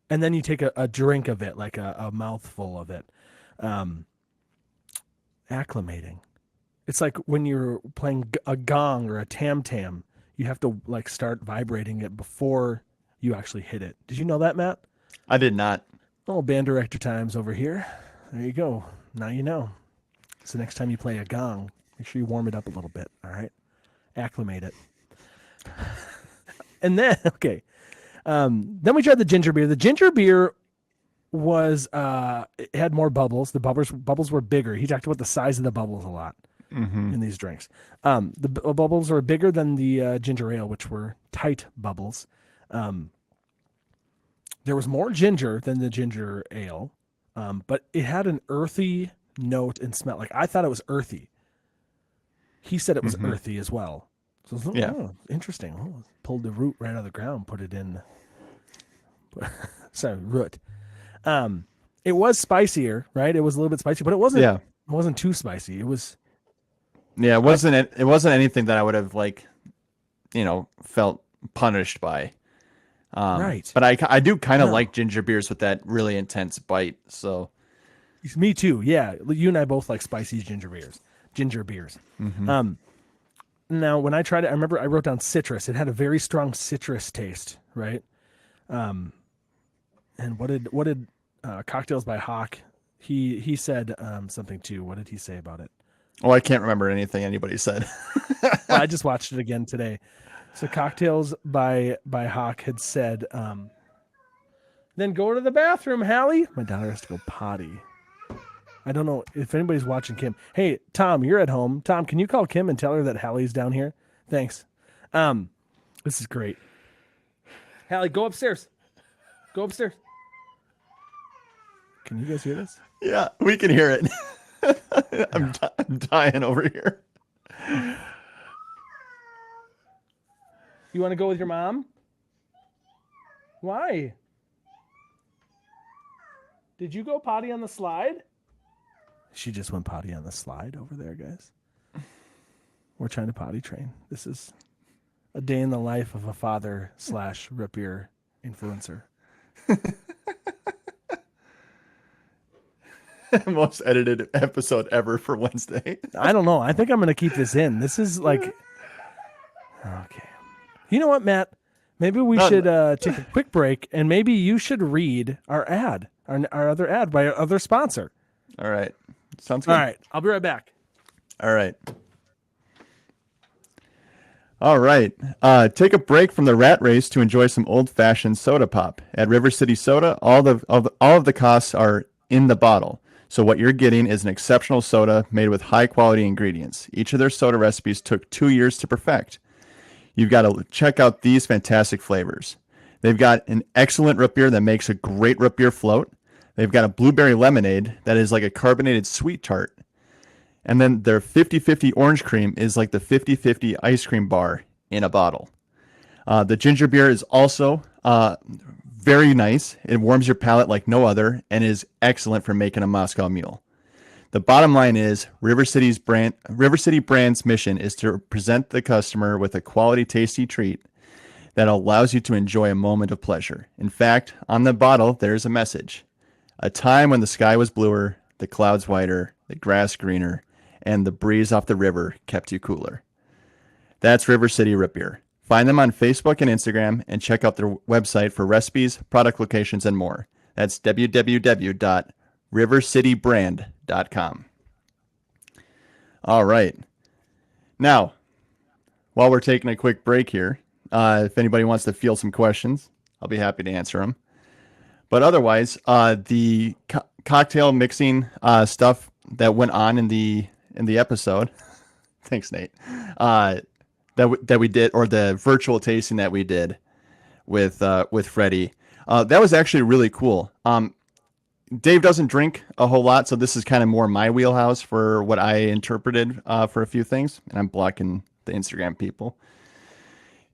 and then you take a drink of it, like a mouthful of it. Acclimating. It's like when you're playing a gong or a tam-tam, you have to start vibrating it before you actually hit it. Did you know that, Matt? I did not. Oh, band director times over here. There you go. Now you know. So next time you play a gong, make sure you warm it up a little bit. All right. Acclimate it. And then, okay. Then we tried the ginger beer. The ginger beer was, it had more bubbles. The bubbles were bigger. He talked about the size of the bubbles a lot in these drinks. The bubbles were bigger than the ginger ale, which were tight bubbles. There was more ginger than the ginger ale, but it had an earthy note and smell. I thought it was earthy. He said it was earthy as well. So it was interesting. Oh, pulled the root right out of the ground, put it in. Sorry, root. It was spicier, right? It was a little bit spicy, but it wasn't. Yeah. It wasn't too spicy. It was. Yeah, it wasn't anything that I would have felt punished by. Right. But I do kind of like ginger beers with that really intense bite. So. Me too. Yeah, you and I both like spicy ginger beers. Now, when I tried it, I remember I wrote down citrus. It had a very strong citrus taste, right? And what did Cocktails by Hawk? He said something too. What did he say about it? Oh, I can't remember anything anybody said. I just watched it again today. So Cocktails by Hawk had said, then go to the bathroom, Hallie. My daughter has to go potty. I don't know if anybody's watching Kim. Hey, Tom, you're at home. Tom, can you call Kim and tell her that Hallie's down here? Thanks. This is great. Hallie, go upstairs. Go upstairs. Can you guys hear this? Yeah, we can hear it. I'm dying over here. You want to go with your mom? Why? Did you go potty on the slide? She just went potty on the slide over there, guys. We're trying to potty train. This is a day in the life of a father / root beer influencer. Most edited episode ever for Wednesday. I don't know. I think I'm going to keep this in. This is like, okay. You know what, Matt? Maybe we should take a quick break, and maybe you should read our ad, our other ad by our other sponsor. All right. Sounds good. All right. I'll be right back. All right. All right. Take a break from the rat race to enjoy some old-fashioned soda pop. At River City Soda, all of the costs are in the bottle. So what you're getting is an exceptional soda made with high-quality ingredients. Each of their soda recipes took 2 years to perfect. You've got to check out these fantastic flavors. They've got an excellent root beer that makes a great root beer float. They've got a blueberry lemonade that is like a carbonated sweet tart. And then their 50/50 orange cream is like the 50/50 ice cream bar in a bottle. The ginger beer is also very nice. It warms your palate like no other and is excellent for making a Moscow Mule. The bottom line is River City Brand's mission is to present the customer with a quality, tasty treat that allows you to enjoy a moment of pleasure. In fact, on the bottle, there's a message. A time when the sky was bluer, the clouds whiter, the grass greener, and the breeze off the river kept you cooler. That's River City Root Beer. Find them on Facebook and Instagram and check out their website for recipes, product locations, and more. That's www.rivercitybrand.com. All right. Now, while we're taking a quick break here, if anybody wants to field some questions, I'll be happy to answer them. But otherwise, the cocktail mixing stuff that went on in the episode, thanks, Nate, that we did, or the virtual tasting that we did with Freddie, that was actually really cool. Dave doesn't drink a whole lot, so this is kind of more my wheelhouse for what I interpreted for a few things, and I'm blocking the Instagram people.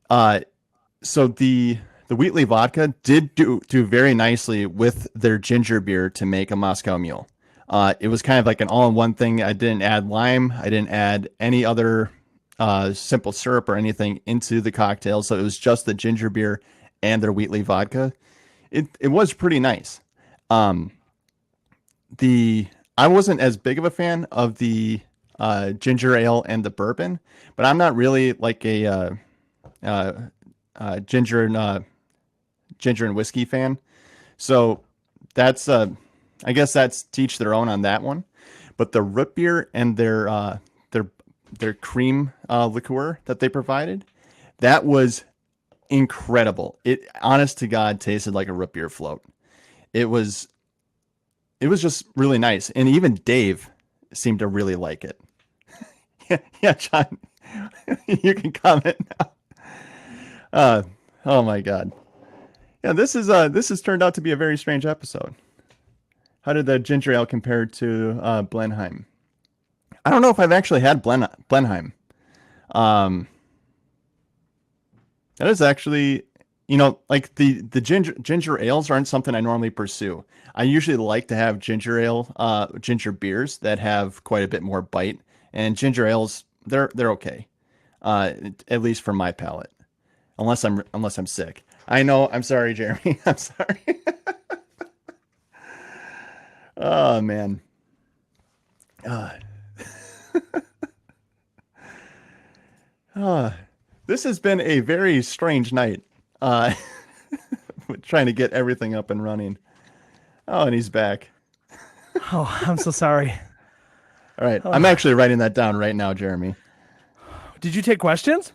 So the Wheatley vodka did do very nicely with their ginger beer to make a Moscow Mule. It was kind of like an all-in-one thing. I didn't add lime. I didn't add any other simple syrup or anything into the cocktail, so it was just the ginger beer and their Wheatley vodka. It was pretty nice. I wasn't as big of a fan of the ginger ale and the bourbon, but I'm not really like a ginger and whiskey fan. So that's I guess that's to each their own on that one. But the root beer and their cream liqueur that they provided, that was incredible. It, honest to God, tasted like a root beer float. It was just really nice. And even Dave seemed to really like it. Yeah, John, you can comment now. Oh my God. Yeah, this has turned out to be a very strange episode. How did the ginger ale compare to Blenheim? I don't know if I've actually had Blenheim. That is actually, like the ginger ales aren't something I normally pursue. I usually like to have ginger beers that have quite a bit more bite, and ginger ales, they're okay, at least for my palate, unless I'm sick. I know. I'm sorry, Jeremy. I'm sorry. Oh man. This has been a very strange night. Trying to get everything up and running. Oh, and he's back. Oh, I'm so sorry. All right. I'm actually writing that down right now, Jeremy. Did you take questions?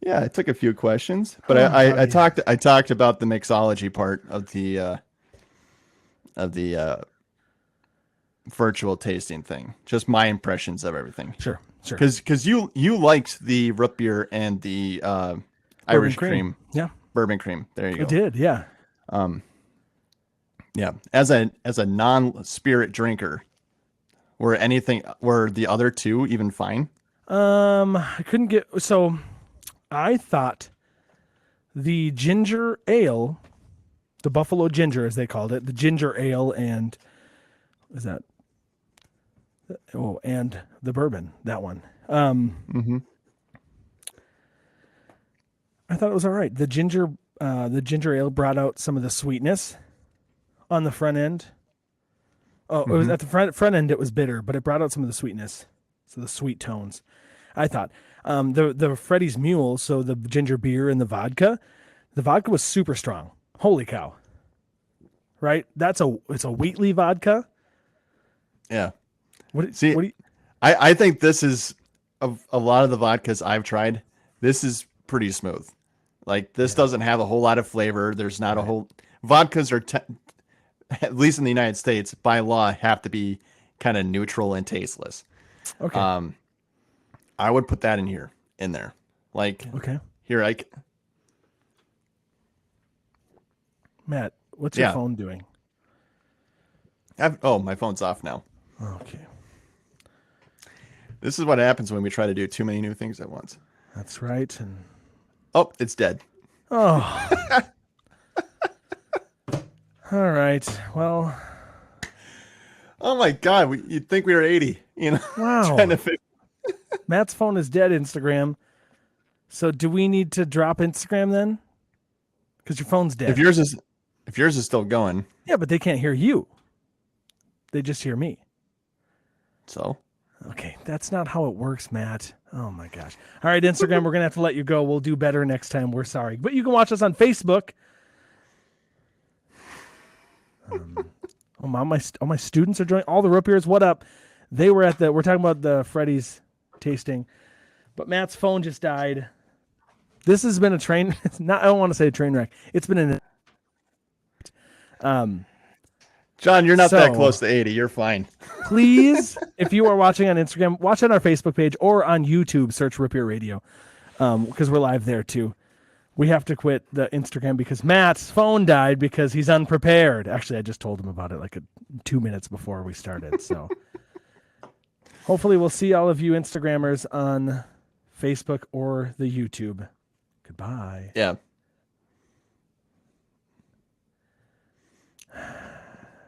Yeah, I took a few questions, but I talked about the mixology part of the virtual tasting thing. Just my impressions of everything. Sure. Because you liked the root beer and the Irish cream. Yeah. Bourbon cream. There you go. I did, yeah. Yeah. As a non-spirit drinker, were the other two even fine? I thought the ginger ale, the Buffalo Ginger as they called it, the ginger ale and and the bourbon, that one. I thought it was all right. The ginger ale brought out some of the sweetness on the front end. Oh, it was at the front end. It was bitter, but it brought out some of the sweetness, so the sweet tones. I thought the Freddie's Mule, so the ginger beer and the vodka was super strong. Holy cow! Right? It's a Wheatley vodka. Yeah. What? See, What do you, I think this is of a lot of the vodkas I've tried. This is pretty smooth. Like this doesn't have a whole lot of flavor. There's not a whole vodkas are at least in the United States by law have to be kind of neutral and tasteless. okay. I would put that in there. Like Okay. here Matt, what's your phone doing? my phone's off now. Okay. This is what happens when we try to do too many new things at once. That's right. And Oh, it's dead. oh. All right. Well, Oh my God, you'd think we were 80, wow. trying to fit. Matt's phone is dead, Instagram. So do we need to drop Instagram then? Because your phone's dead. If yours is still going, Yeah, but they can't hear you. They just hear me. so Okay, that's not how it works, Matt. Oh my gosh. All right, Instagram, we're gonna have to let you go. We'll do better next time. We're sorry, but you can watch us on Facebook. All my students are joining. All the root beers. What up? We're talking about the Freddie's tasting, but Matt's phone just died. This has been a train. I don't want to say a train wreck. It's been John, you're not that So- close to 80. You're fine. Please, if you are watching on Instagram, watch on our Facebook page or on YouTube. Search Root Beer Radio, because we're live there too. We have to quit the Instagram because Matt's phone died because he's unprepared. Actually, I just told him about it like 2 minutes before we started. So hopefully we'll see all of you Instagrammers on Facebook or the YouTube. Goodbye. Yeah.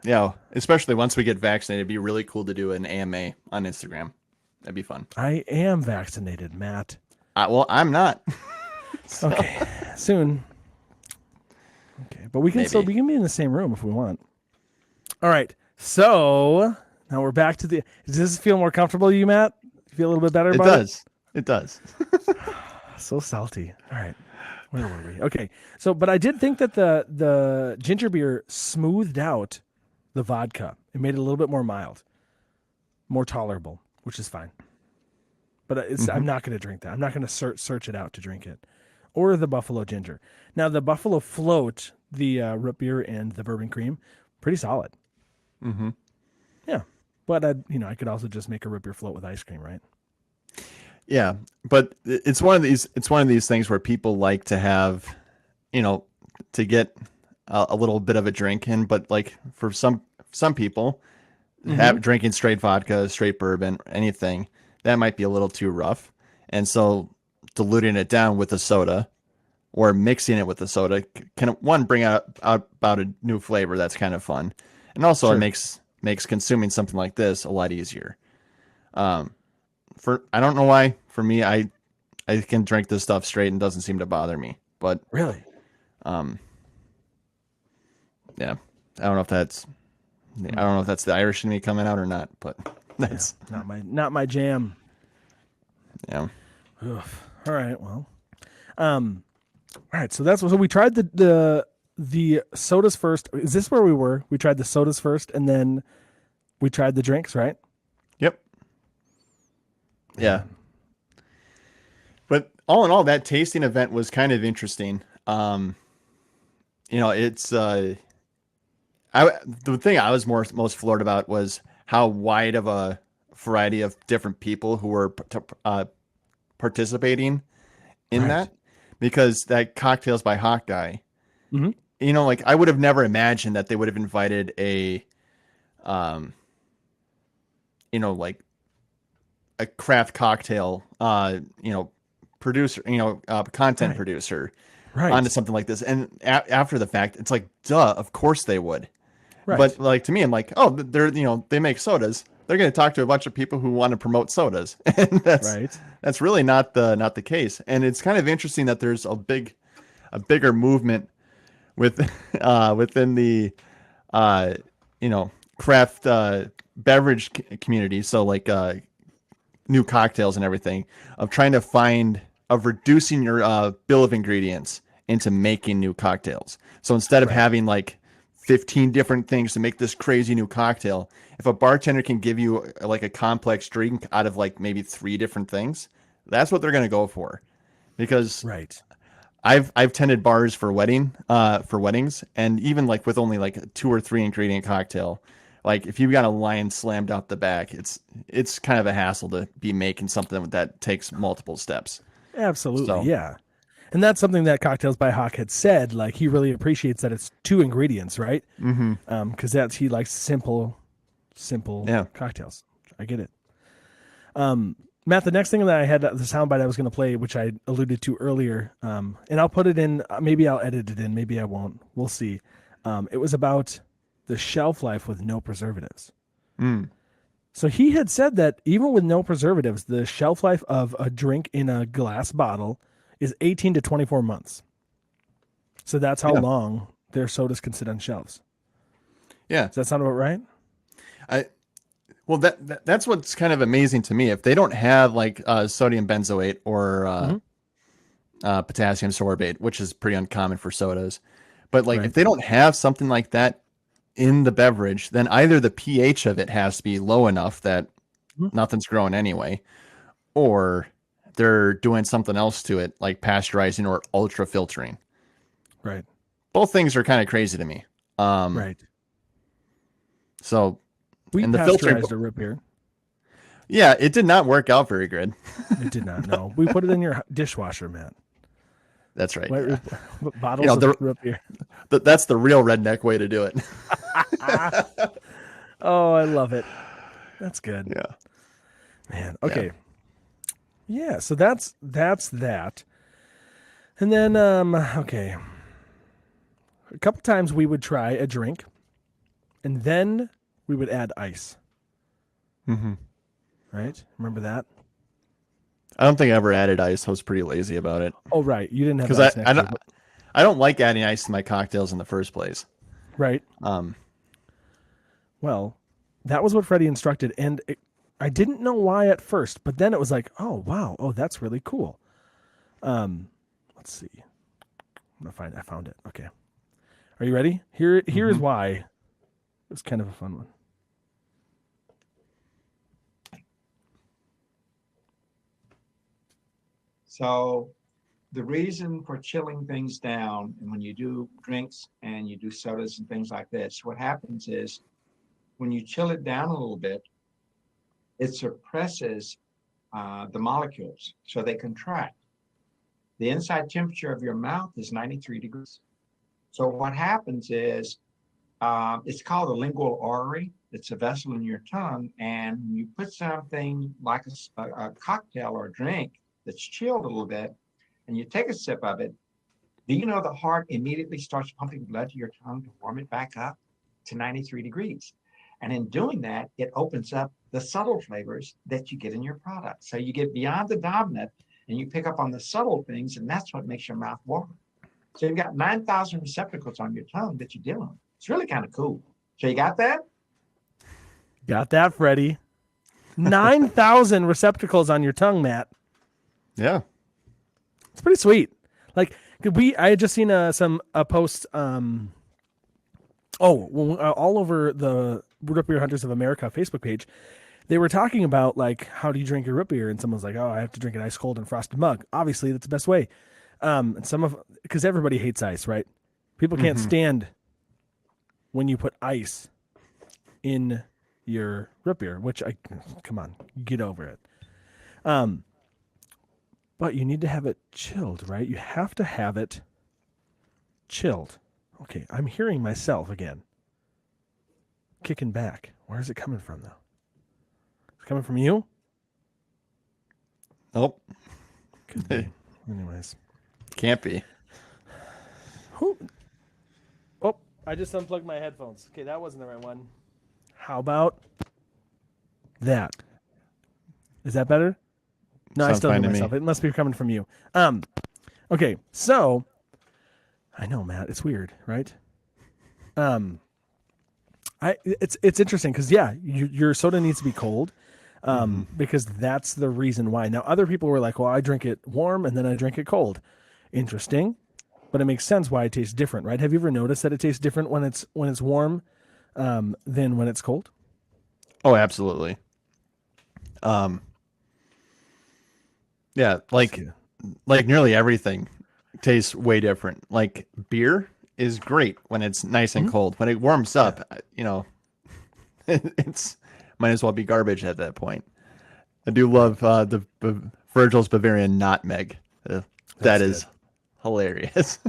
Yeah, especially once we get vaccinated, it'd be really cool to do an AMA on Instagram. That'd be fun. I am vaccinated, Matt. Well, I'm not. So, Okay, soon. Okay, but we can Maybe. we can be in the same room if we want. All right, so now we're back to the. Does this feel more comfortable to you, Matt? Feel a little bit better It about does. It does. So salty. All right, where were we? Okay, so but I did think that the ginger beer smoothed out the vodka. It made it a little bit more mild, more tolerable, which is fine. But I'm not going to drink that. I'm not going to search it out to drink it. Or the Buffalo Ginger. Now, the Buffalo Float, the root beer and the bourbon cream, pretty solid. Mm-hmm. Yeah. But, I could also just make a root beer float with ice cream, right? Yeah, but it's one of these things where people like to have, to get a little bit of a drink in, but like for some people, drinking straight vodka, straight bourbon, anything, that might be a little too rough. And so diluting it down with a soda or mixing it with a soda can, one, bring out about a new flavor that's kind of fun. And also it makes consuming something like this a lot easier. I don't know why. For me, I can drink this stuff straight and it doesn't seem to bother me. But Really? yeah, I don't know if that's the Irish in me coming out or not, but that's Not my jam. yeah. Oof. All right. Well, all right. So so we tried the sodas first. Is this where we were? We tried the sodas first, and then we tried the drinks, right? Yep. Yeah. But all in all, that tasting event was kind of interesting. It's the thing I was most floored about was how wide of a variety of different people who were participating in Right. that, because that Cocktails by Hawk guy, Mhm. like I would have never imagined that they would have invited a, like a craft cocktail, producer, content Right. producer Right. onto something like this. And after the fact, it's like, duh, of course they would. Right. But like, to me, I'm like, oh, they make sodas. They're going to talk to a bunch of people who want to promote sodas. And that's really not the case. And it's kind of interesting that there's a bigger movement within the, craft beverage community, so like new cocktails and everything, of trying to reducing your bill of ingredients into making new cocktails. So instead of having like 15 different things to make this crazy new cocktail, if a bartender can give you like a complex drink out of like maybe 3 different things, that's what they're going to go for. Because Right. I've tended bars for weddings, and even like with only like a 2 or 3 ingredient cocktail, like if you've got a line slammed out the back, it's kind of a hassle to be making something that takes multiple steps. Absolutely. So- Yeah. And that's something that Cocktails by Hawk had said. Like he really appreciates that it's 2 ingredients, right? Mm-hmm. Because he likes simple cocktails. I get it. Matt, the next thing that I had, the soundbite I was going to play, which I alluded to earlier, and I'll put it in, maybe I'll edit it in, maybe I won't. We'll see. It was about the shelf life with no preservatives. Mm. So he had said that even with no preservatives, the shelf life of a drink in a glass bottle is 18 to 24 months. So that's how long their sodas can sit on shelves. Yeah. Does that sound about right? Well, that's what's kind of amazing to me. If they don't have like sodium benzoate or potassium sorbate, which is pretty uncommon for sodas, but like if they don't have something like that in the beverage, then either the pH of it has to be low enough that nothing's growing anyway, or they're doing something else to it, like pasteurizing or ultra filtering. Right. Both things are kind of crazy to me. Right. So, We and the pasteurized filtering, a root beer. yeah, it did not work out very good. It did not. No, we put it in your dishwasher, Matt. That's right. White Yeah. bottles of root beer. That's the real redneck way to do it. Oh, I love it. That's good. Yeah. Man. Okay. Yeah. So that's that. And then okay. A couple times we would try a drink, and then we would add ice. Mm-hmm. Right? Remember that? I don't think I ever added ice. I was pretty lazy about it. Oh, right. You didn't have Because ice next to it, I don't like adding ice to my cocktails in the first place. right? Well, that was what Freddie instructed, and I didn't know why at first, but then it was like, oh wow, oh that's really cool. Let's see. I found it. Okay. Are you ready? Here's why. It was kind of a fun one. So the reason for chilling things down, and when you do drinks and you do sodas and things like this, what happens is when you chill it down a little bit, it suppresses the molecules, so they contract. The inside temperature of your mouth is 93 degrees. So what happens is, it's called a lingual artery. It's a vessel in your tongue, and you put something like a cocktail or a drink that's chilled a little bit, and you take a sip of it. Do you know the heart immediately starts pumping blood to your tongue to warm it back up to 93 degrees? And in doing that, it opens up the subtle flavors that you get in your product. So you get beyond the dominant and you pick up on the subtle things, and that's what makes your mouth warm. So you've got 9,000 receptacles on your tongue that you're dealing with. It's really kind of cool. So you got that? Got that, Freddie? 9,000 receptacles on your tongue, Matt. Yeah. It's pretty sweet. Like I had just seen a post. All over the Root Beer Hunters of America Facebook page, they were talking about like how do you drink your root beer, and someone's like, oh, I have to drink it ice cold in a frosted mug. Obviously, that's the best way. And because everybody hates ice, right? People can't stand when you put ice in your root beer, come on, get over it. But you need to have it chilled, right? You have to have it chilled. Okay, I'm hearing myself again. Kicking back. Where is it coming from, though? It's coming from you? Nope. Could be. Anyways. Can't be. Oh, I just unplugged my headphones. Okay, that wasn't the right one. How about that? Is that better? No, I Sounds still hear fine to me. myself. It must be coming from you. Okay, so I know, Matt, it's weird, right? It's interesting because your soda needs to be cold, because that's the reason why. Now other people were like, well, I drink it warm and then I drink it cold. Interesting, but it makes sense why it tastes different, right? Have you ever noticed that it tastes different when it's warm, than when it's cold? Oh, absolutely. Um, yeah, Yeah. like nearly everything tastes way different. Like beer is great when it's nice and cold. When it warms up, it's might as well be garbage at that point. I do love Virgil's Bavarian nutmeg. That That's is hilarious.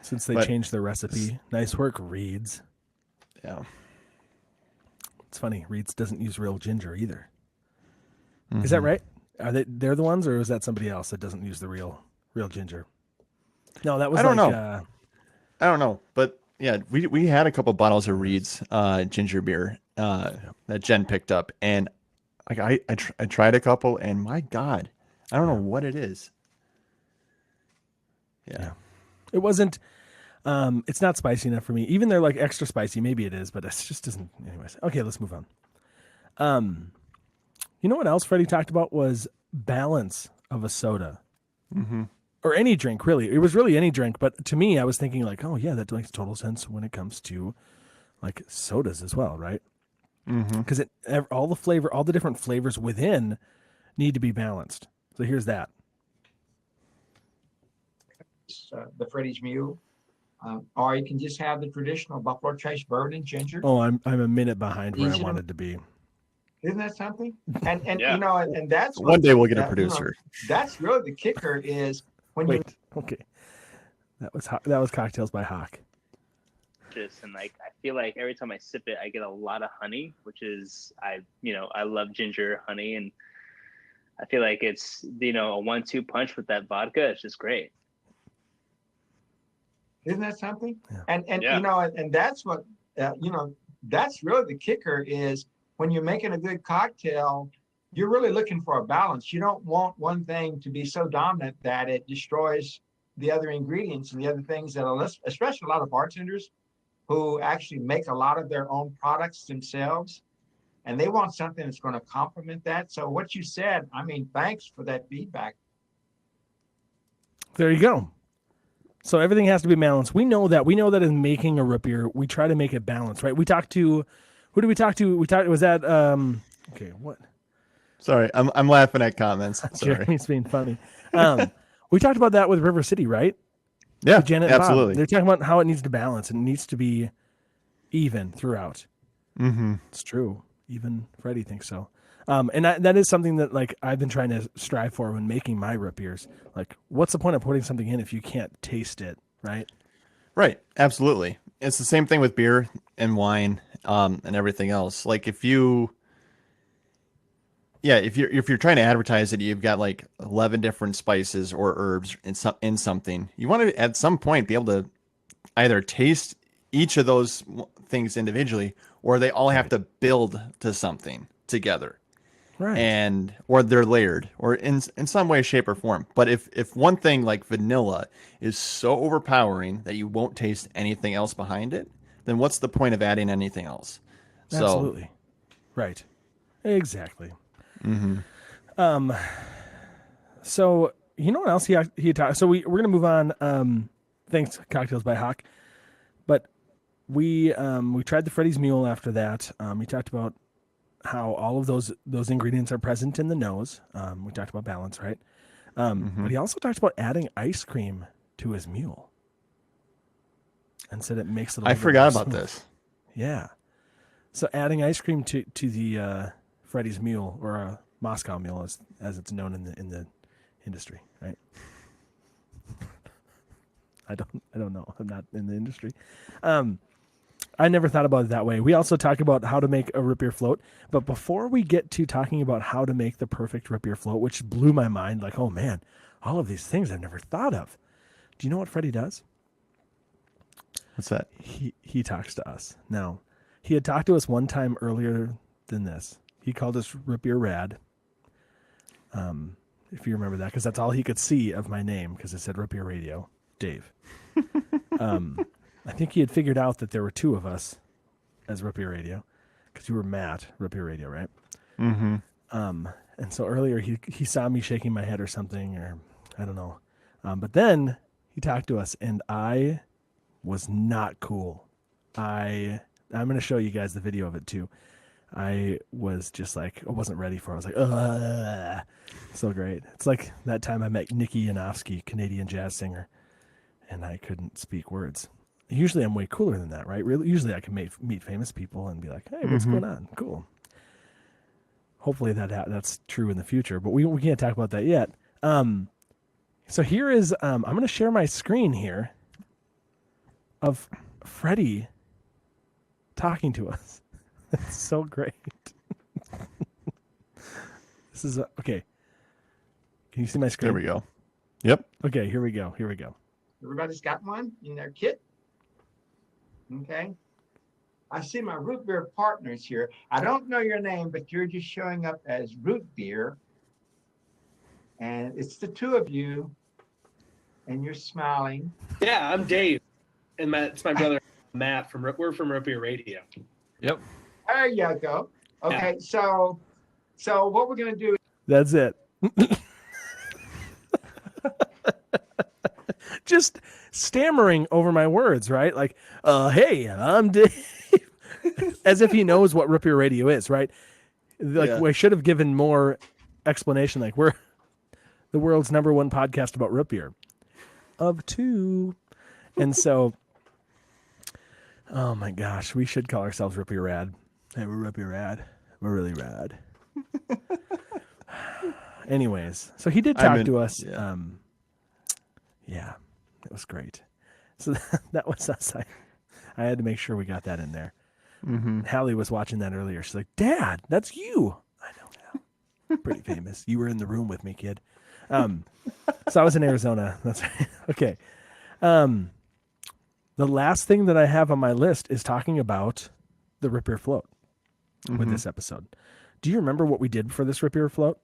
Since they But changed their recipe, nice work, Reed's. yeah, It's funny, Reed's doesn't use real ginger either. Is that right? They're the ones, or is that somebody else that doesn't use the real ginger? No, that was I don't like know. I don't know, but yeah, we had a couple bottles of Reed's ginger beer that Jen picked up, and like I tried a couple, and my God, I don't know what it is. Yeah. it wasn't. It's not spicy enough for me. Even they're like extra spicy. Maybe it is, but it just doesn't. Anyways, okay, let's move on. You know what else Freddie talked about was balance of a soda. Or any drink, really. It was really any drink, but to me, I was thinking like, oh yeah, that makes total sense when it comes to like sodas as well, right? Because all the different flavors within need to be balanced. So here's that. The Freddie's Mule. Or you can just have the traditional Buffalo Trace bourbon and ginger. Oh, I'm a minute behind where I Easy to- wanted to be. Isn't that something? And Yeah. you know, and that's what, One day we'll get a you know, producer. that's really the kicker is when you Wait, okay, that was Cocktails by Hawk. And like I feel like every time I sip it, I get a lot of honey, which is I love ginger honey, and I feel like it's a 1-2 punch with that vodka. It's just great. Isn't that something? Yeah. And Yeah. you know, and that's what that's really the kicker is when you're making a good cocktail, you're really looking for a balance. You don't want one thing to be so dominant that it destroys the other ingredients and the other things that are, especially a lot of bartenders who actually make a lot of their own products themselves. And they want something that's going to complement that. So what you said, I mean, thanks for that feedback. There you go. So everything has to be balanced. We know that in making a root beer, we try to make it balanced, right? We talked to, who did we talk to? Was that, okay, what? Sorry, I'm laughing at comments. Sorry. Jeremy's being funny. We talked about that with River City, right? Yeah, With Janet and Bob. absolutely. They're talking about how it needs to balance and it needs to be even throughout. It's true. Even Freddie thinks so. And that is something that like I've been trying to strive for when making my root beers. Like, what's the point of putting something in if you can't taste it, right? Right, absolutely. It's the same thing with beer and wine, and everything else. Like if you're trying to advertise that you've got like 11 different spices or herbs in something, you want to at some point be able to either taste each of those things individually, or they all have to build to something together. Right. Or they're layered or in some way, shape, or form. But if one thing like vanilla is so overpowering that you won't taste anything else behind it, then what's the point of adding anything else? So, Absolutely. Right. Exactly. So you know what else he talked? So we're gonna move on. Thanks, Cocktails by Hawk. But we tried the Freddie's Mule after that. We talked about how all of those ingredients are present in the nose. We talked about balance, right? But he also talked about adding ice cream to his mule, and said it makes it. I forgot about this. Yeah. So adding ice cream to the Freddie's Mule, or a Moscow Mule, as it's known in the industry, right? I don't know. I'm not in the industry. I never thought about it that way. We also talked about how to make a root beer float. But before we get to talking about how to make the perfect root beer float, which blew my mind, like, oh man, all of these things I've never thought of. Do you know what Freddie does? What's that? He talks to us. Now, he had talked to us one time earlier than this. He called us root beer rad. If you remember that, because that's all he could see of my name, because it said root beer radio, Dave. I think he had figured out that there were two of us as Root Beer Radio, because you were Matt, Root Beer Radio, right? Mm-hmm. And so earlier he saw me shaking my head or something, or I don't know. But then he talked to us, and I was not cool. I'm going to show you guys the video of it too. I was just like, I wasn't ready for it. I was like, ugh. So great. It's like that time I met Nikki Yanofsky, Canadian jazz singer, and I couldn't speak words. Usually I'm way cooler than that, right? Usually I can meet famous people and be like, hey, what's going on? Cool. Hopefully that's true in the future, but we can't talk about that yet. So here is, I'm going to share my screen here of Freddie talking to us. It's so great. This is okay. Can you see my screen? There we go. Yep. Okay, here we go. Everybody's got one in their kit? Okay. I see my root beer partners here. I don't know your name, but you're just showing up as Root Beer. And it's the two of you. And you're smiling. Yeah, I'm Dave. And it's my brother, Matt. We're from Root Beer Radio. Yep. There you go. Okay, so what we're going to do. That's it. Just stammering over my words, right? Like, hey, I'm Dave. As if he knows what Root Beer Radio is, right? Like, we should have given more explanation. Like, we're the world's #1 podcast about root beer. Of two. And so, oh my gosh, we should call ourselves Root Beer Rad. Hey, we're Root Beer Rad. We're really rad. Anyways, so he did talk to us. Yeah, it was great. So that was us. I had to make sure we got that in there. Mm-hmm. Hallie was watching that earlier. She's like, Dad, that's you. I know now. Pretty famous. You were in the room with me, kid. So I was in Arizona. That's right. Okay. The last thing that I have on my list is talking about the Root Beer Float with this episode. Do you remember what we did for this Root Beer Float?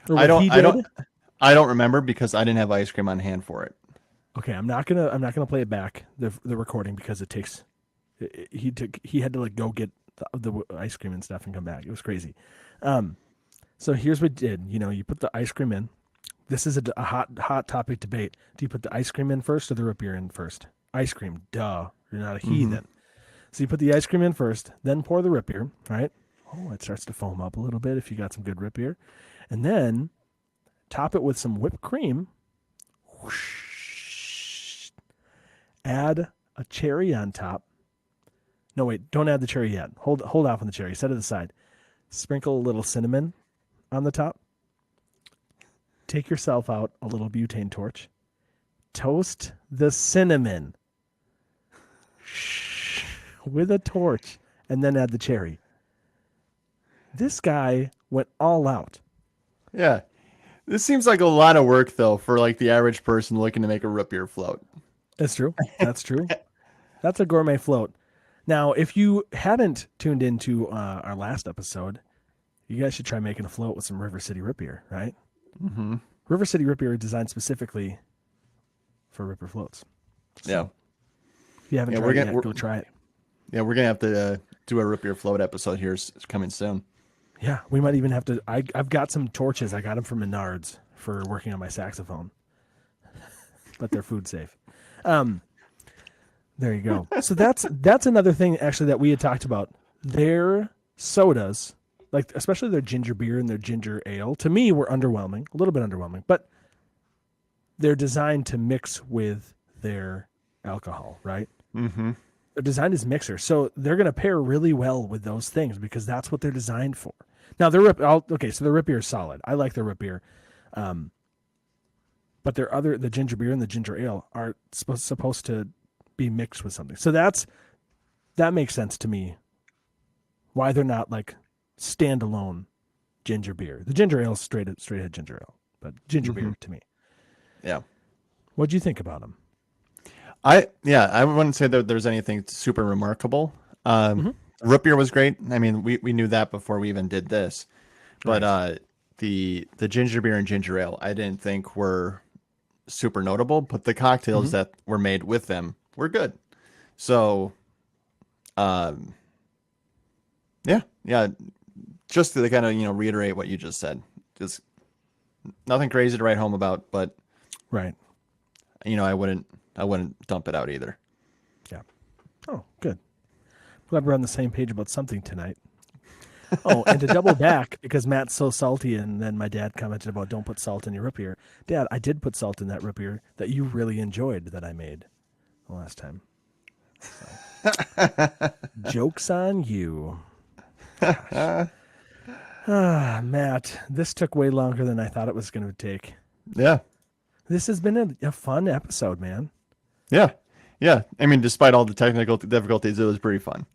I don't remember because I didn't have ice cream on hand for it. Okay, I'm not gonna play it back the recording because it takes. He had to like go get the ice cream and stuff and come back. It was crazy. So here's what we did. You put the ice cream in. This is a hot topic debate. Do you put the ice cream in first or the root beer in first? Ice cream, duh. You're not a heathen. So you put the ice cream in first, then pour the root beer, right? Oh, it starts to foam up a little bit if you got some good root beer. And then top it with some whipped cream. Whoosh. Add a cherry on top. No, wait, don't add the cherry yet. Hold off on the cherry. Set it aside. Sprinkle a little cinnamon on the top. Take yourself out a little butane torch. Toast the cinnamon with a torch, and then add the cherry. This guy went all out. Yeah. This seems like a lot of work, though, for like the average person looking to make a root beer float. That's true. That's true. That's a gourmet float. Now, if you hadn't tuned into our last episode, you guys should try making a float with some River City root beer, right? Mm-hmm. River City root beer is designed specifically for root beer floats. So, yeah. If you haven't tried it yet, go try it. Yeah, we're going to have to do a root beer float episode here. It's coming soon. Yeah, we might even have to. I've got some torches. I got them from Menards for working on my saxophone, but they're food safe. There you go. So that's another thing actually that we had talked about. Their sodas, like especially their ginger beer and their ginger ale, to me were underwhelming, a little bit underwhelming, but they're designed to mix with their alcohol, right? Mm-hmm. They're designed as mixers, so they're going to pair really well with those things because that's what they're designed for. Now, so the root beer is solid. I like the root beer, but the ginger beer and the ginger ale are supposed to be mixed with something. So that makes sense to me. Why they're not like standalone ginger beer. The ginger ale is straight ahead ginger ale, but ginger beer to me. Yeah. What'd you think about them? I wouldn't say that there's anything super remarkable. Root beer was great. I mean, we knew that before we even did this, but right. The ginger beer and ginger ale I didn't think were super notable, but the cocktails that were made with them we're good. So, yeah. Just to kind of reiterate what you just said, just nothing crazy to write home about, but Right. I wouldn't dump it out either. Yeah. Oh, good. Glad we're on the same page about something tonight. Oh, and to double back, because Matt's so salty, and then my dad commented about don't put salt in your root beer. Dad, I did put salt in that root beer that you really enjoyed that I made the last time. So. Joke's on you. Matt, this took way longer than I thought it was going to take. Yeah. This has been a fun episode, man. Yeah. Yeah. I mean, despite all the technical difficulties, it was pretty fun.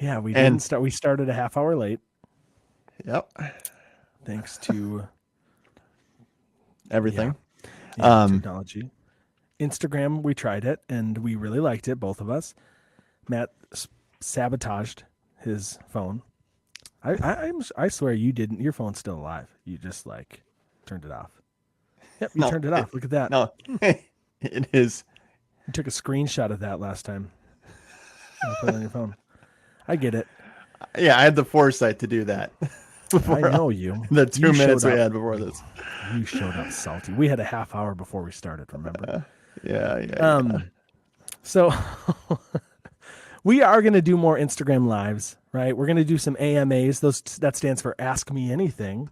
Yeah, we didn't start. We started a half hour late. Yep. Thanks to everything. Technology. Instagram, we tried it and we really liked it, both of us. Matt sabotaged his phone. I swear you didn't. Your phone's still alive. You just turned it off. Yep, you turned it off. Look at that. No, it is. You took a screenshot of that last time. You put it on your phone. I get it. Yeah, I had the foresight to do that. I know you. The 2 minutes we had before this. You showed up salty. We had a half hour before we started, remember? Yeah. So we are going to do more Instagram lives, right? We're going to do some AMAs. That stands for Ask Me Anything,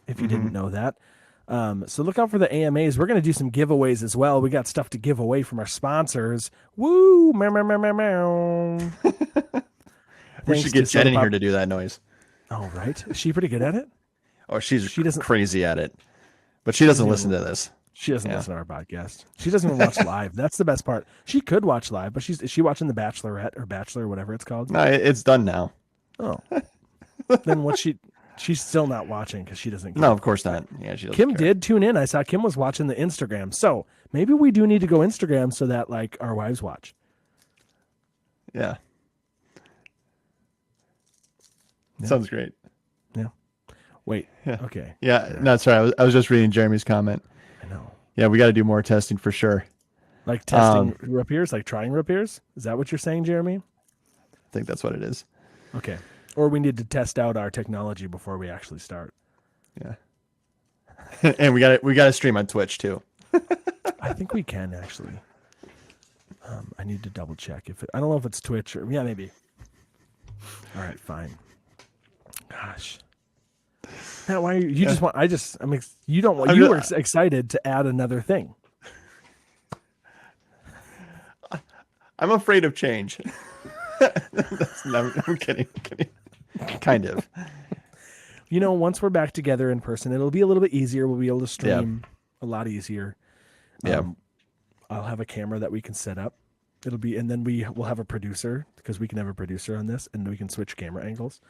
if you didn't know that. So look out for the AMAs. We're going to do some giveaways as well. We got stuff to give away from our sponsors. Woo! Meow, meow, meow, meow, meow. We should get Jen in here to do that noise. Oh, right. Is she pretty good at it? Oh, she doesn't crazy at it. But she doesn't listen to this. She doesn't listen to our podcast. She doesn't even watch live. That's the best part. She could watch live, but is she watching The Bachelorette or Bachelor, whatever it's called? No, it's done now. Oh. Then she's still not watching because she doesn't care. No, of course not. Yeah, she doesn't Kim care. did tune in. I saw Kim was watching the Instagram. So maybe we do need to go Instagram so that our wives watch. Yeah. Sounds great. Yeah. Wait. Yeah. Okay. Yeah. No, sorry. I was just reading Jeremy's comment. I know. Yeah, we got to do more testing for sure. Like testing root beers, like trying root beers? Is that what you're saying, Jeremy? I think that's what it is. Okay. Or we need to test out our technology before we actually start. Yeah. And we got to stream on Twitch too. I think we can actually. I need to double check I don't know if it's Twitch or maybe. All right, fine. Gosh. Now, why you just want? You don't want. You were excited to add another thing. I'm afraid of change. I'm kidding. Kind of. Once we're back together in person, it'll be a little bit easier. We'll be able to stream a lot easier. Yeah. I'll have a camera that we can set up. And then we'll have a producer because we can have a producer on this, and we can switch camera angles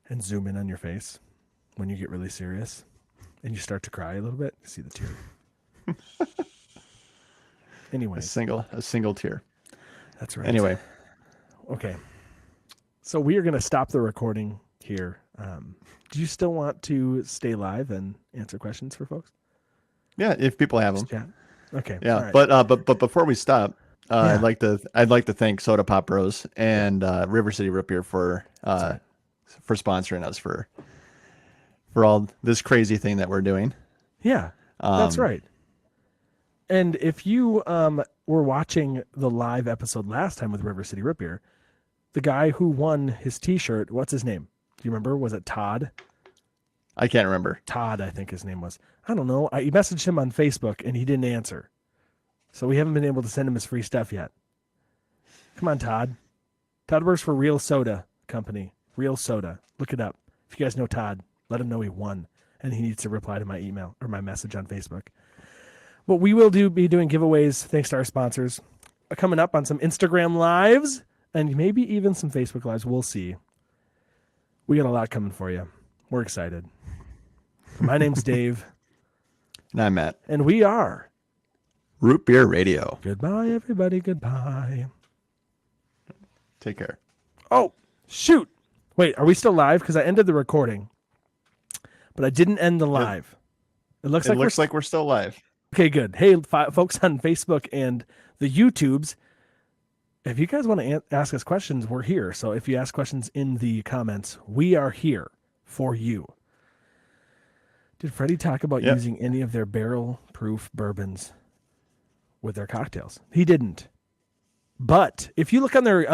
and zoom in on your face when you get really serious and you start to cry a little bit. You see the tear. Anyway, a single tear. That's right. Anyway, okay. So we are going to stop the recording here. Do you still want to stay live and answer questions for folks? Yeah, if people have them. Chat. Okay. Yeah, right. but before we stop, I'd like to thank Soda Pop Bros and River City Root Beer for sponsoring us for all this crazy thing that we're doing. Yeah, that's right. And if you were watching the live episode last time with River City Root Beer, the guy who won his T-shirt, what's his name? Do you remember? Was it Todd? I can't remember. Todd, I think his name was. I don't know. I messaged him on Facebook and he didn't answer. So we haven't been able to send him his free stuff yet. Come on, Todd. Todd works for Real Soda Company. Real Soda. Look it up. If you guys know Todd, let him know he won. And he needs to reply to my email or my message on Facebook. But we will be doing giveaways thanks to our sponsors. Coming up on some Instagram lives and maybe even some Facebook lives. We'll see. We got a lot coming for you. We're excited. My name's Dave. And I'm Matt. And we are Root Beer Radio. Goodbye, everybody. Goodbye. Take care. Oh, shoot. Wait, are we still live? Because I ended the recording, but I didn't end the live. It looks like we're still live. Okay, good. Hey, folks on Facebook and the YouTubes, if you guys want to ask us questions, we're here. So if you ask questions in the comments, we are here for you. Did Freddie talk about Yep. using any of their barrel-proof bourbons with their cocktails? He didn't. But if you look on their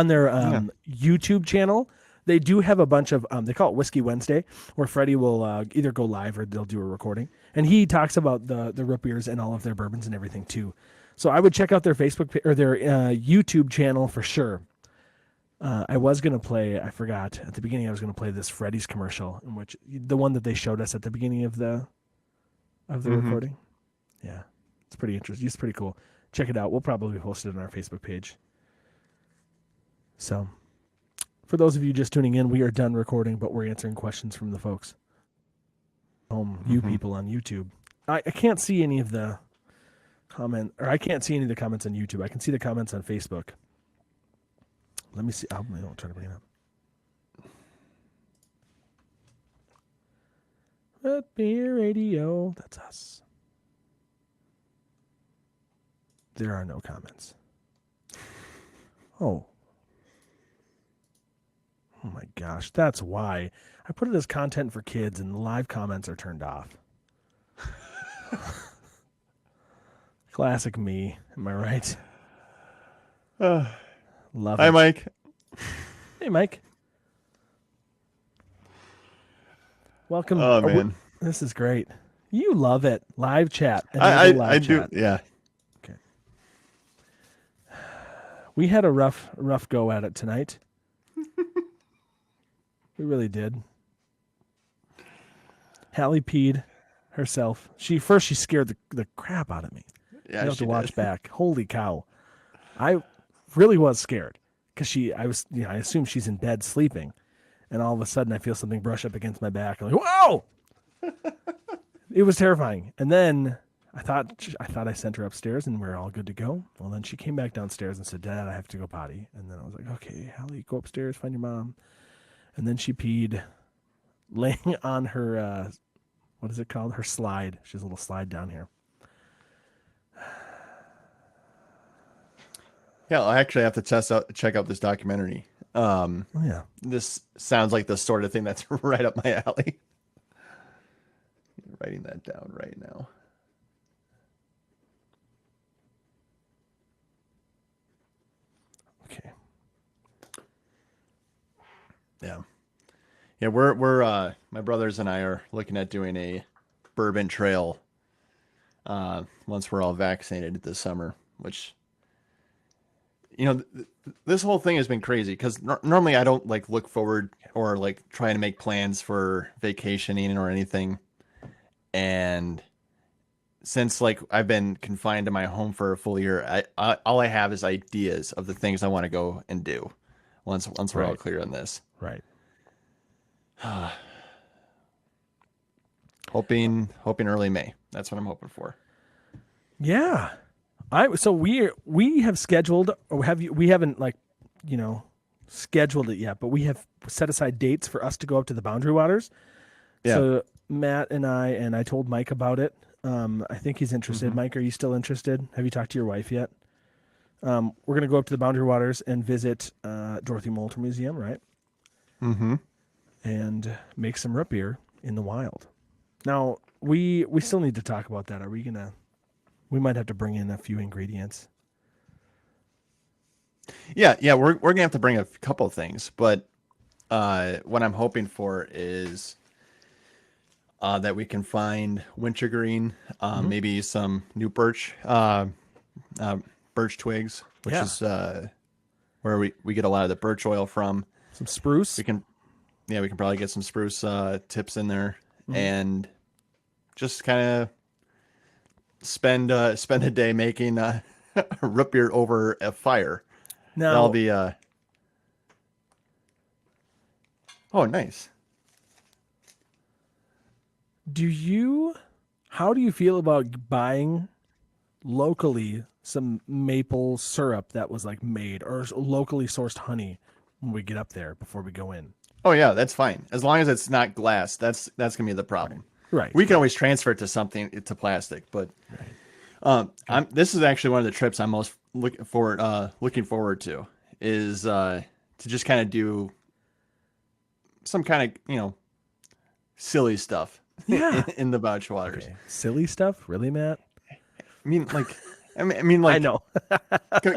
YouTube channel, they do have a bunch of they call it Whiskey Wednesday, where Freddie will either go live or they'll do a recording, and he talks about the root beers and all of their bourbons and everything too. So I would check out their Facebook or their YouTube channel for sure. I was gonna play. I forgot at the beginning. I was gonna play this Freddie's commercial, in which the one that they showed us at the beginning of the recording. Yeah, it's pretty interesting. It's pretty cool. Check it out. We'll probably post it on our Facebook page. So, for those of you just tuning in, we are done recording, but we're answering questions from the folks. You people on YouTube. I can't see any of the I can't see any of the comments on YouTube. I can see the comments on Facebook. Let me see. I'll try to bring it up. Root Beer Radio. That's us. There are no comments. Oh my gosh, that's why. I put it as content for kids and the live comments are turned off. Classic me. Am I right? Love it. Hi, Mike. Hey, Mike. Welcome. Oh, man. This is great. You love it. Live chat. I do. Yeah. Okay. We had a rough go at it tonight. We really did. Hallie peed herself. She scared the crap out of me. Yeah, You have she to watch did. back. Holy cow. I really was scared because I assume she's in bed sleeping, and all of a sudden I feel something brush up against my back. I'm like, whoa! It was terrifying. And then I thought I sent her upstairs and we're all good to go. Well, then she came back downstairs and said, Dad, I have to go potty. And then I was like, okay, Hallie, go upstairs, find your mom. And then she peed laying on her, what is it called? Her slide. She has a little slide down here. Yeah, I actually have to check out this documentary. Oh, yeah. This sounds like the sort of thing that's right up my alley. Writing that down right now. Okay. Yeah, we're my brothers and I are looking at doing a bourbon trail once we're all vaccinated this summer, which this whole thing has been crazy because normally I don't like look forward or like try to make plans for vacationing or anything. And since like I've been confined to my home for a full year, all I have is ideas of the things I want to go and do once we're all Right. clear on this. Right. Hoping early May. That's what I'm hoping for. Yeah. So we have scheduled, or we haven't scheduled it yet, but we have set aside dates for us to go up to the Boundary Waters. Yeah. So Matt and I told Mike about it. I think he's interested. Mm-hmm. Mike, are you still interested? Have you talked to your wife yet? We're going to go up to the Boundary Waters and visit Dorothy Moulter Museum, right? Mm-hmm. And make some root beer in the wild. Now, we still need to talk about that. We might have to bring in a few ingredients. Yeah, we're gonna have to bring a couple of things, but what I'm hoping for is that we can find wintergreen, maybe some new birch twigs, which Yeah. is where we get a lot of the birch oil from. Some spruce. We can probably get some spruce tips in there and just kind of spend a day making root beer over a fire. Now, That'll be oh, nice. How do you feel about buying locally some maple syrup that was like made, or locally sourced honey when we get up there before we go in? Oh yeah, that's fine. As long as it's not glass, that's gonna be the problem. Right. We can always transfer it to plastic, but this is actually one of the trips I'm most looking forward to is to just kind of do some kind of, silly stuff Yeah. in the Bouch Waters. Okay. Silly stuff, really, Matt? I mean, like, I know.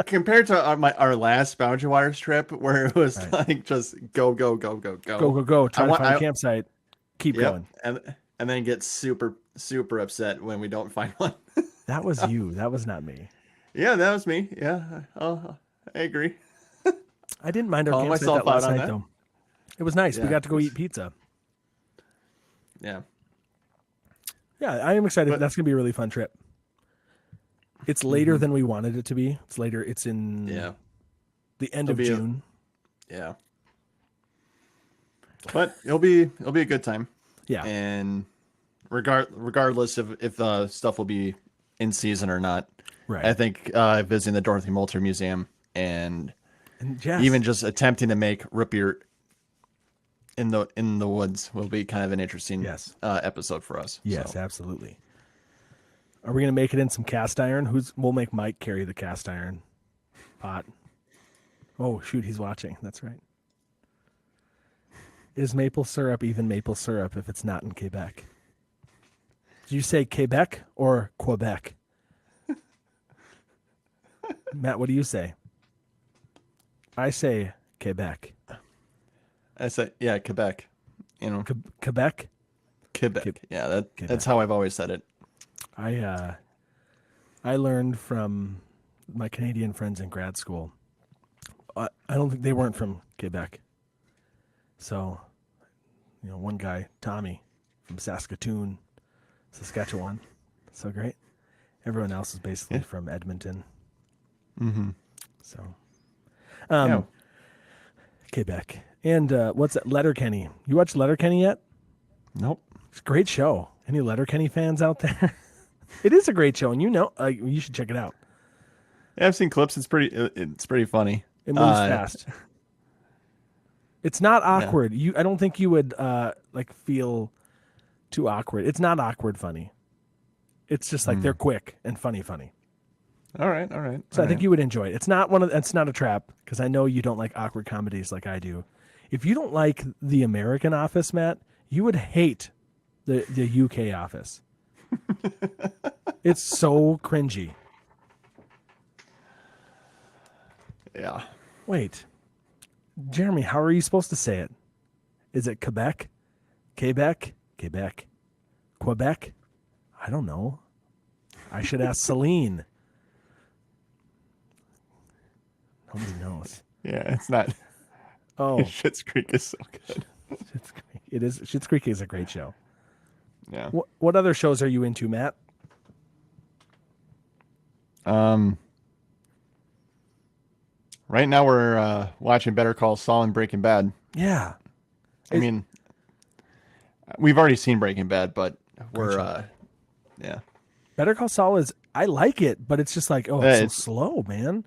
compared to our last Bouch Waters trip, where it was Right. like just go. Go. Try to want- find a campsite. Keep Yep, going. and then get super upset when we don't find one. That was you. That was not me. Yeah, that was me. Yeah, I agree. I didn't mind our Calling campsite myself that last out on night, that. though. It was nice. We Yeah. got to go eat pizza. Yeah. Yeah, I am excited. But- That's going to be a really fun trip. It's later than we wanted it to be. It's later. It's in Yeah. the end It'll of be a- June. Yeah. But it'll be a good time. Yeah. And regardless of if stuff will be in season or not, Right. I think visiting the Dorothy Moulter Museum and And yes, even just attempting to make root beer in the woods will be kind of an interesting Yes. episode for us. Yes, So, absolutely. Are we going to make it in some cast iron? We'll make Mike carry the cast iron pot. Oh, shoot, he's watching. That's right. Is maple syrup even maple syrup if it's not in Quebec? Did you say Quebec or Quebec? Matt, what do you say? I say Quebec. I say, yeah, Quebec. Quebec? Quebec. Yeah, Quebec. that's how I've always said it. I learned from my Canadian friends in grad school. I don't think they weren't from Quebec. So, one guy, Tommy, from Saskatoon, Saskatchewan. So great. Everyone else is basically from Edmonton. Mm-hmm. So, Yeah. Quebec. And what's that? Letterkenny. You watch Letterkenny yet? Nope. It's a great show. Any Letterkenny fans out there? It is a great show, and you should check it out. Yeah, I've seen clips. It's pretty funny. It moves fast. It's not awkward. I don't think you would feel too awkward. It's not awkward funny. It's just like they're quick and funny. All right. So I think you would enjoy it. It's not a trap, because I know you don't like awkward comedies like I do. If you don't like The American Office, Matt, you would hate the UK Office. It's so cringy. Yeah. Wait, Jeremy, how are you supposed to say it? Is it Quebec? Quebec? Quebec? Quebec? I don't know. I should ask Celine. Nobody knows. Yeah, it's not. Oh, Schitt's Creek is so good. Schitt's Creek. It is. Schitt's Creek is a great show. Yeah. What other shows are you into, Matt? Right now we're watching Better Call Saul and Breaking Bad. Yeah. I mean, we've already seen Breaking Bad, but we're yeah. Better Call Saul is. I like it, but it's just like, it's so slow, man.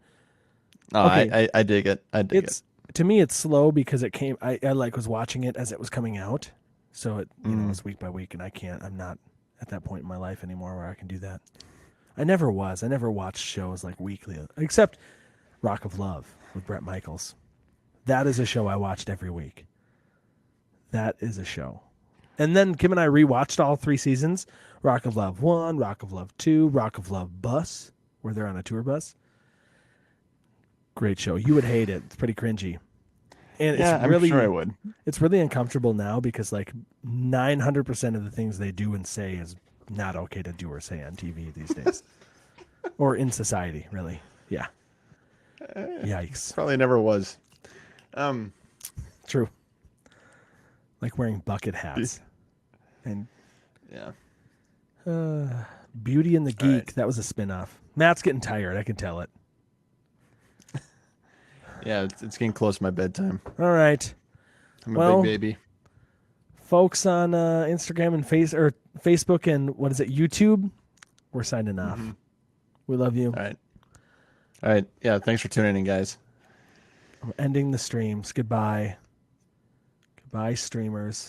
No, Okay. I dig it. I dig it. To me, it's slow because it came. I was watching it as it was coming out, so it it's week by week, and I'm not at that point in my life anymore where I can do that. I never was. I never watched shows like weekly, except Rock of Love with Bret Michaels. That is a show I watched every week. That is a show. And then Kim and I rewatched all 3 seasons: Rock of Love 1, Rock of Love 2, Rock of Love Bus, where they're on a tour bus. Great show. You would hate it. It's pretty cringy. And Yeah, it's really, I'm sure I would. It's really uncomfortable now because like 900% of the things they do and say is not okay to do or say on TV these days. Or in society, really. Yeah. Yikes. Probably never was. True. Like wearing bucket hats. And Yeah. Beauty and the Geek, right. that was a spin-off. Matt's getting tired, I can tell it. Yeah, it's getting close to my bedtime. All right. I'm Well, a big baby. Folks on Instagram and Facebook and what is it, YouTube, we're signing off. We love you. All right. Yeah, thanks for tuning in, guys. We're ending the streams. Goodbye. Goodbye, streamers.